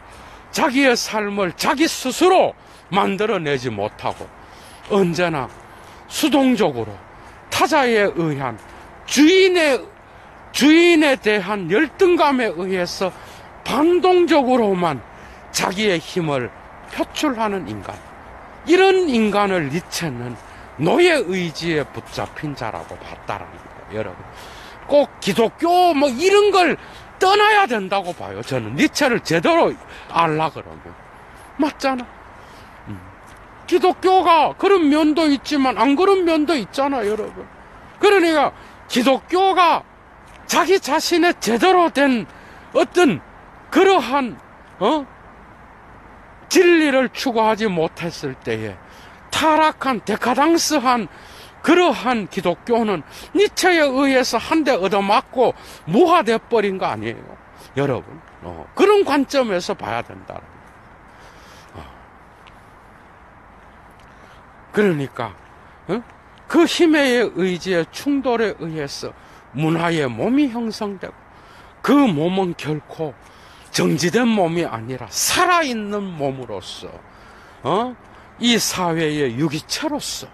자기의 삶을 자기 스스로 만들어내지 못하고 언제나 수동적으로 타자에 의한 주인에 대한 열등감에 의해서 반동적으로만 자기의 힘을 표출하는 인간, 이런 인간을 니체는 노예의지에 붙잡힌 자라고 봤다라는 거예요. 여러분, 꼭 기독교 뭐 이런 걸 떠나야 된다고 봐요. 저는 니체를 제대로 알라 그러면. 맞잖아. 기독교가 그런 면도 있지만 안 그런 면도 있잖아, 여러분. 그러니까 기독교가 자기 자신의 제대로 된 어떤 그러한 진리를 추구하지 못했을 때에 타락한 데카당스한 그러한 기독교는 니체에 의해서 한 대 얻어맞고 무화돼 버린 거 아니에요, 여러분. 그런 관점에서 봐야 된다. 그러니까 그 힘의 의지의 충돌에 의해서 문화의 몸이 형성되고, 그 몸은 결코 정지된 몸이 아니라 살아있는 몸으로서 이 사회의 유기체로서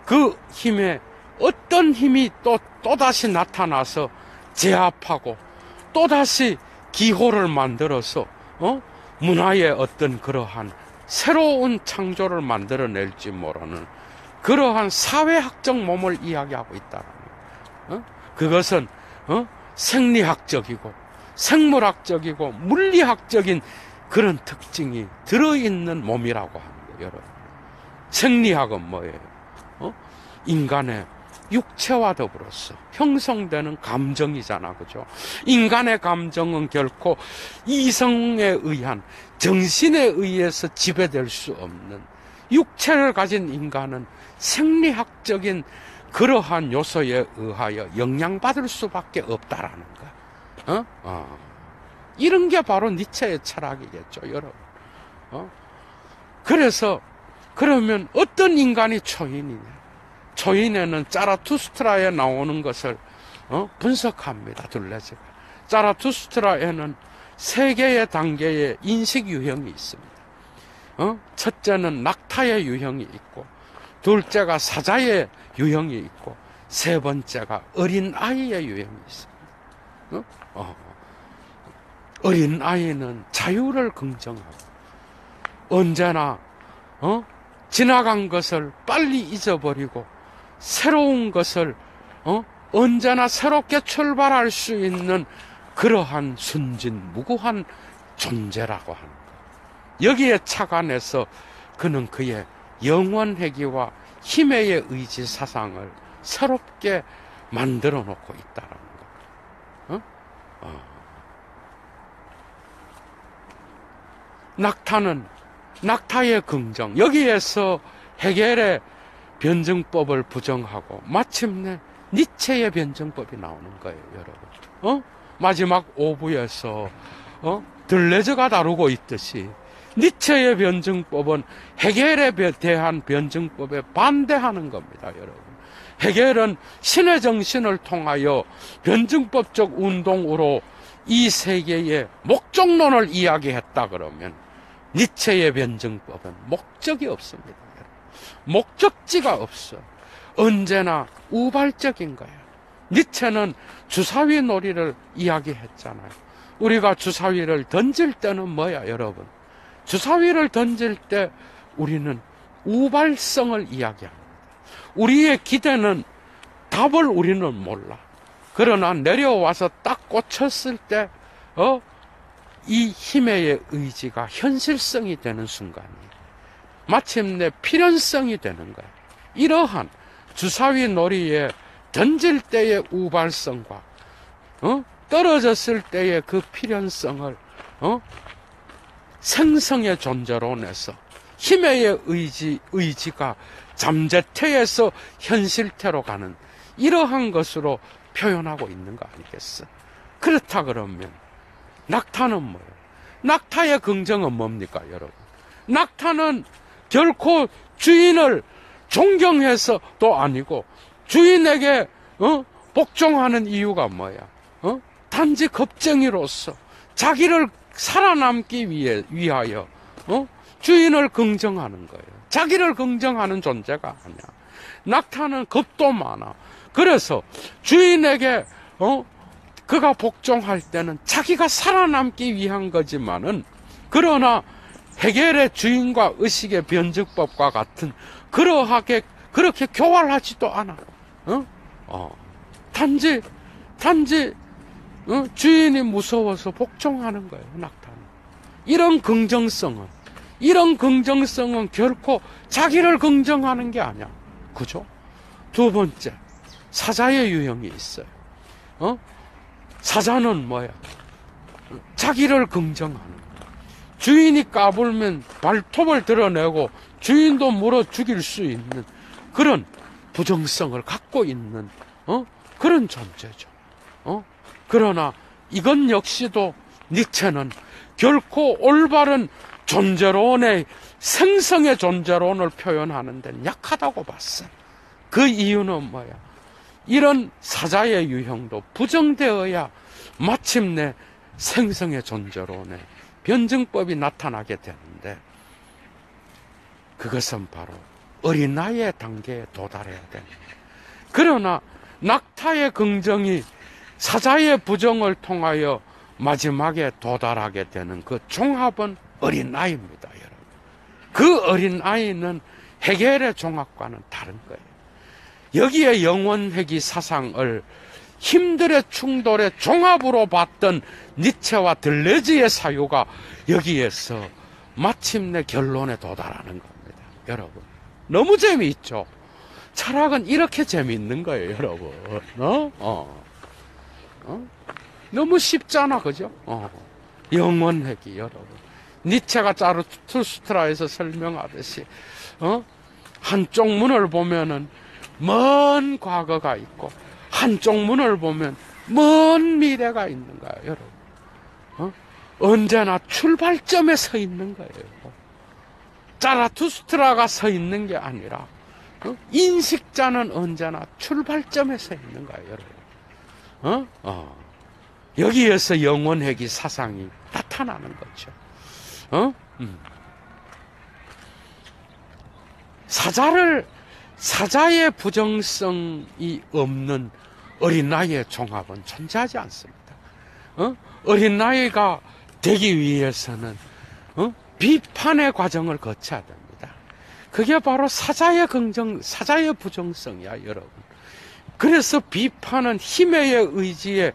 그 힘에 어떤 힘이 또다시 나타나서 제압하고 또다시 기호를 만들어서 문화의 어떤 그러한 새로운 창조를 만들어낼지 모르는 그러한 사회학적 몸을 이야기하고 있다는 거예요. 그것은 생리학적이고 생물학적이고 물리학적인 그런 특징이 들어있는 몸이라고 하는 거예요, 여러분. 생리학은 뭐예요? 인간의 육체와 더불어서 형성되는 감정이잖아, 그죠? 인간의 감정은 결코 이성에 의한, 정신에 의해서 지배될 수 없는, 육체를 가진 인간은 생리학적인 그러한 요소에 의하여 영향받을 수밖에 없다라는 거. 이런 게 바로 니체의 철학이겠죠, 여러분. 그래서 그러면 어떤 인간이 초인이냐? 초인에는 자라투스트라에 나오는 것을 분석합니다. 둘레즈가. 자라투스트라에는 세 개의 단계의 인식 유형이 있습니다. 첫째는 낙타의 유형이 있고, 둘째가 사자의 유형이 있고, 세 번째가 어린아이의 유형이 있습니다. 어린아이는 자유를 긍정하고, 언제나 지나간 것을 빨리 잊어버리고 새로운 것을 언제나 새롭게 출발할 수 있는 그러한 순진무구한 존재라고 하는 것. 여기에 착안해서 그는 그의 영원회귀와 힘의 의지 사상을 새롭게 만들어 놓고 있다는 것. 낙타의 긍정, 여기에서 헤겔의 변증법을 부정하고 마침내 니체의 변증법이 나오는 거예요, 여러분. 마지막 5부에서 들레즈가 다루고 있듯이 니체의 변증법은 헤겔에 대한 변증법에 반대하는 겁니다, 여러분. 헤겔은 신의 정신을 통하여 변증법적 운동으로 이 세계의 목적론을 이야기했다 그러면 니체의 변증법은 목적이 없습니다. 목적지가 없어. 언제나 우발적인 거예요. 니체는 주사위 놀이를 이야기했잖아요. 우리가 주사위를 던질 때는 뭐야, 여러분? 주사위를 던질 때 우리는 우발성을 이야기합니다. 우리의 기대는 답을 우리는 몰라. 그러나 내려와서 딱 꽂혔을 때 이 힘의 의지가 현실성이 되는 순간이 마침내 필연성이 되는 거예요. 이러한 주사위 놀이에 던질 때의 우발성과 떨어졌을 때의 그 필연성을 생성의 존재론에서 힘의 의지가 잠재태에서 현실태로 가는 이러한 것으로 표현하고 있는 거 아니겠어? 그렇다 그러면 낙타는 뭐예요? 낙타의 긍정은 뭡니까, 여러분? 낙타는 결코 주인을 존경해서도 아니고 주인에게 복종하는 이유가 뭐야? 단지 겁쟁이로서 자기를 살아남기 위하여 주인을 긍정하는 거예요. 자기를 긍정하는 존재가 아니야. 낙타는 겁도 많아. 그래서 주인에게 그가 복종할 때는 자기가 살아남기 위한 거지만은, 그러나 헤겔의 주인과 의식의 변증법과 같은 그렇게 교활하지도 않아. 단지 주인이 무서워서 복종하는 거예요, 낙타는. 이런 긍정성은 결코 자기를 긍정하는 게 아니야. 그죠? 두 번째, 사자의 유형이 있어요. 사자는 뭐야? 자기를 긍정하는 거야. 주인이 까불면 발톱을 드러내고 주인도 물어 죽일 수 있는 그런 부정성을 갖고 있는 그런 존재죠. 그러나 이건 역시도 니체는 결코 올바른 존재론의 생성의 존재론을 표현하는 데는 약하다고 봤어요. 그 이유는 뭐야? 이런 사자의 유형도 부정되어야 마침내 생성의 존재론의 변증법이 나타나게 되는데, 그것은 바로 어린아이의 단계에 도달해야 됩니다. 그러나 낙타의 긍정이 사자의 부정을 통하여 마지막에 도달하게 되는 그 종합은 어린아이입니다, 여러분. 그 어린아이는 헤겔의 종합과는 다른 거예요. 여기에 영원회귀 사상을 힘들의 충돌의 종합으로 봤던 니체와 들레즈의 사유가 여기에서 마침내 결론에 도달하는 겁니다, 여러분. 너무 재미있죠? 철학은 이렇게 재미있는 거예요, 여러분. 너무 쉽잖아, 그죠? 영원회귀, 여러분. 니체가 자르투스트라에서 설명하듯이 한쪽 문을 보면은 먼 과거가 있고, 한쪽 문을 보면 먼 미래가 있는 거예요, 여러분. 언제나 출발점에 서 있는 거예요. 자라투스트라가 서 있는 게 아니라 인식자는 언제나 출발점에 서 있는 거예요, 여러분. 여기에서 영원회귀 사상이 나타나는 거죠. 사자의 부정성이 없는 어린아이의 종합은 존재하지 않습니다. 어린아이가 되기 위해서는 비판의 과정을 거쳐야 됩니다. 그게 바로 사자의 부정성이야, 여러분. 그래서 비판은 힘의 의지의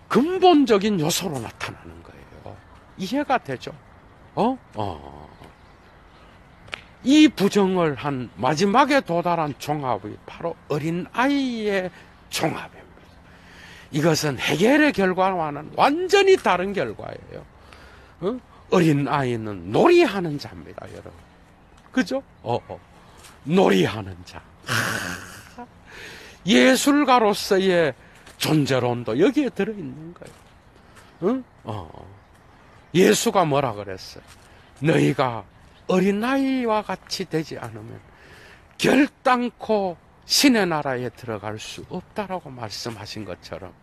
근본적인 요소로 나타나는 거예요. 이해가 되죠? 이 부정을 한 마지막에 도달한 종합이 바로 어린아이의 종합입니다. 이것은 해겔의 결과와는 완전히 다른 결과예요. 어린아이는 놀이하는 자입니다, 여러분. 그죠? 놀이하는 자. 예술가로서의 존재론도 여기에 들어있는 거예요. 예수가 뭐라 그랬어요? 너희가 어린아이와 같이 되지 않으면 결단코 신의 나라에 들어갈 수 없다라고 말씀하신 것처럼,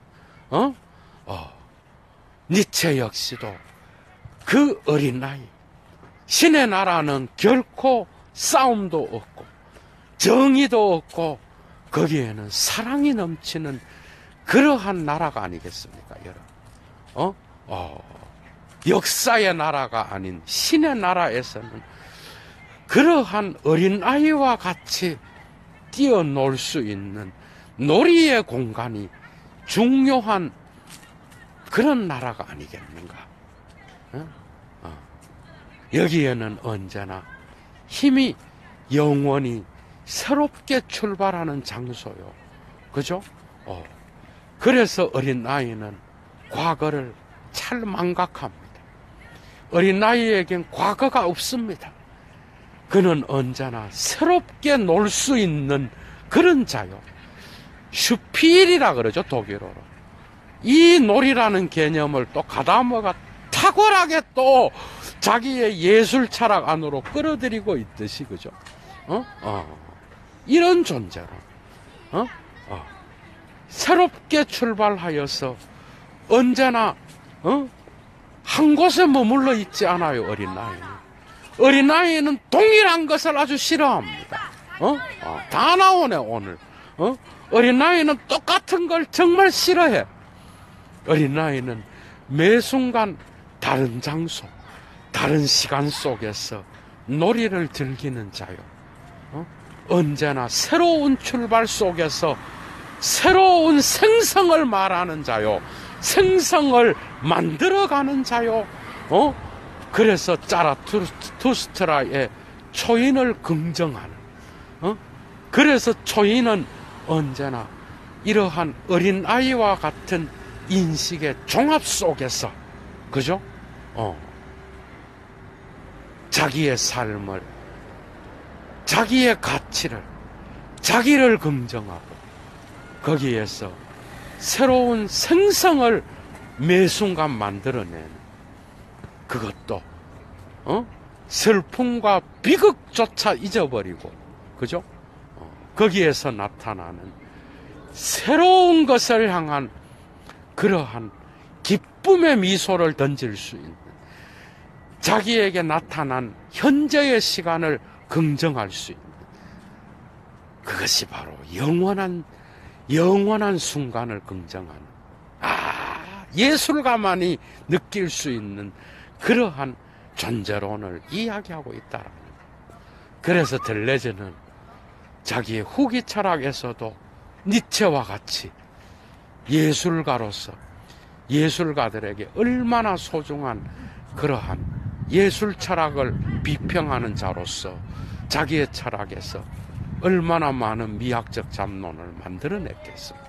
니체 역시도 그 어린아이, 신의 나라는 결코 싸움도 없고, 정의도 없고, 거기에는 사랑이 넘치는 그러한 나라가 아니겠습니까, 여러분? 역사의 나라가 아닌 신의 나라에서는 그러한 어린아이와 같이 뛰어놀 수 있는 놀이의 공간이 중요한 그런 나라가 아니겠는가. 여기에는 언제나 힘이 영원히 새롭게 출발하는 장소요. 그죠? 그래서 어린아이는 과거를 잘 망각합니다. 어린아이에겐 과거가 없습니다. 그는 언제나 새롭게 놀 수 있는 그런 자요. 슈필이라 그러죠, 독일어로. 이 놀이라는 개념을 또 가다머가 탁월하게 또 자기의 예술 철학 안으로 끌어들이고 있듯이, 그죠? 이런 존재로, 새롭게 출발하여서 언제나, 한 곳에 머물러 있지 않아요, 어린아이는. 어린아이는 동일한 것을 아주 싫어합니다. 다 나오네, 오늘. 어린아이는 똑같은 걸 정말 싫어해. 어린아이는 매 순간 다른 장소, 다른 시간 속에서 놀이를 즐기는 자요. 언제나 새로운 출발 속에서 새로운 생성을 말하는 자요. 생성을 만들어가는 자요. 그래서 자라투스트라의 초인을 긍정하는, 그래서 초인은 언제나 이러한 어린아이와 같은 인식의 종합 속에서, 그죠? 자기의 삶을, 자기의 가치를, 자기를 긍정하고 거기에서 새로운 생성을 매 순간 만들어내는, 그것도 슬픔과 비극조차 잊어버리고, 그죠? 거기에서 나타나는 새로운 것을 향한 그러한 기쁨의 미소를 던질 수 있는, 자기에게 나타난 현재의 시간을 긍정할 수 있는, 그것이 바로 영원한 순간을 긍정하는, 예술가만이 느낄 수 있는 그러한 존재론을 이야기하고 있다라는 거예요. 그래서 델레즈는 자기의 후기 철학에서도 니체와 같이 예술가로서 예술가들에게 얼마나 소중한 그러한 예술 철학을 비평하는 자로서 자기의 철학에서 얼마나 많은 미학적 잡론을 만들어냈겠습니까?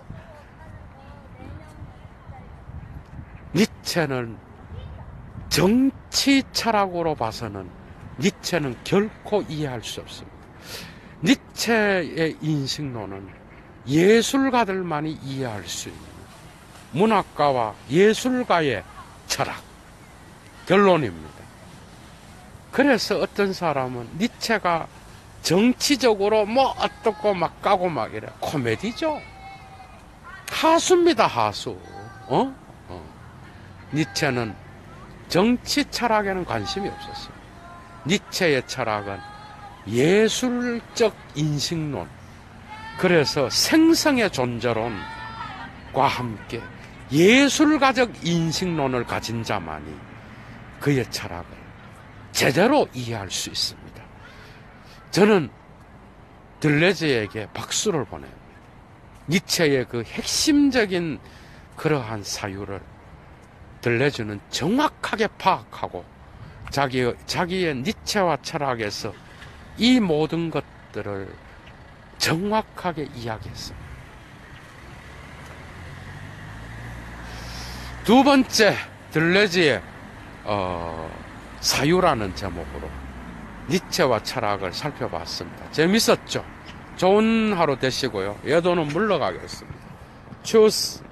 니체는 정치 철학으로 봐서는 니체는 결코 이해할 수 없습니다. 니체의 인식론은 예술가들만이 이해할 수 있는 문학가와 예술가의 철학. 결론입니다. 그래서 어떤 사람은 니체가 정치적으로 뭐 어떻고 막 까고 막 이래. 코미디죠. 하수입니다, 하수. 니체는 정치 철학에는 관심이 없었어요. 니체의 철학은 예술적 인식론, 그래서 생성의 존재론과 함께 예술가적 인식론을 가진 자만이 그의 철학을 제대로 이해할 수 있습니다. 저는 들레즈에게 박수를 보냅니다. 니체의 그 핵심적인 그러한 사유를 들레즈는 정확하게 파악하고 자기의 니체와 철학에서 이 모든 것들을 정확하게 이야기했습니다. 두 번째, 들레즈의 사유라는 제목으로 니체와 철학을 살펴봤습니다. 재밌었죠? 좋은 하루 되시고요. 예도는 물러가겠습니다. 추스.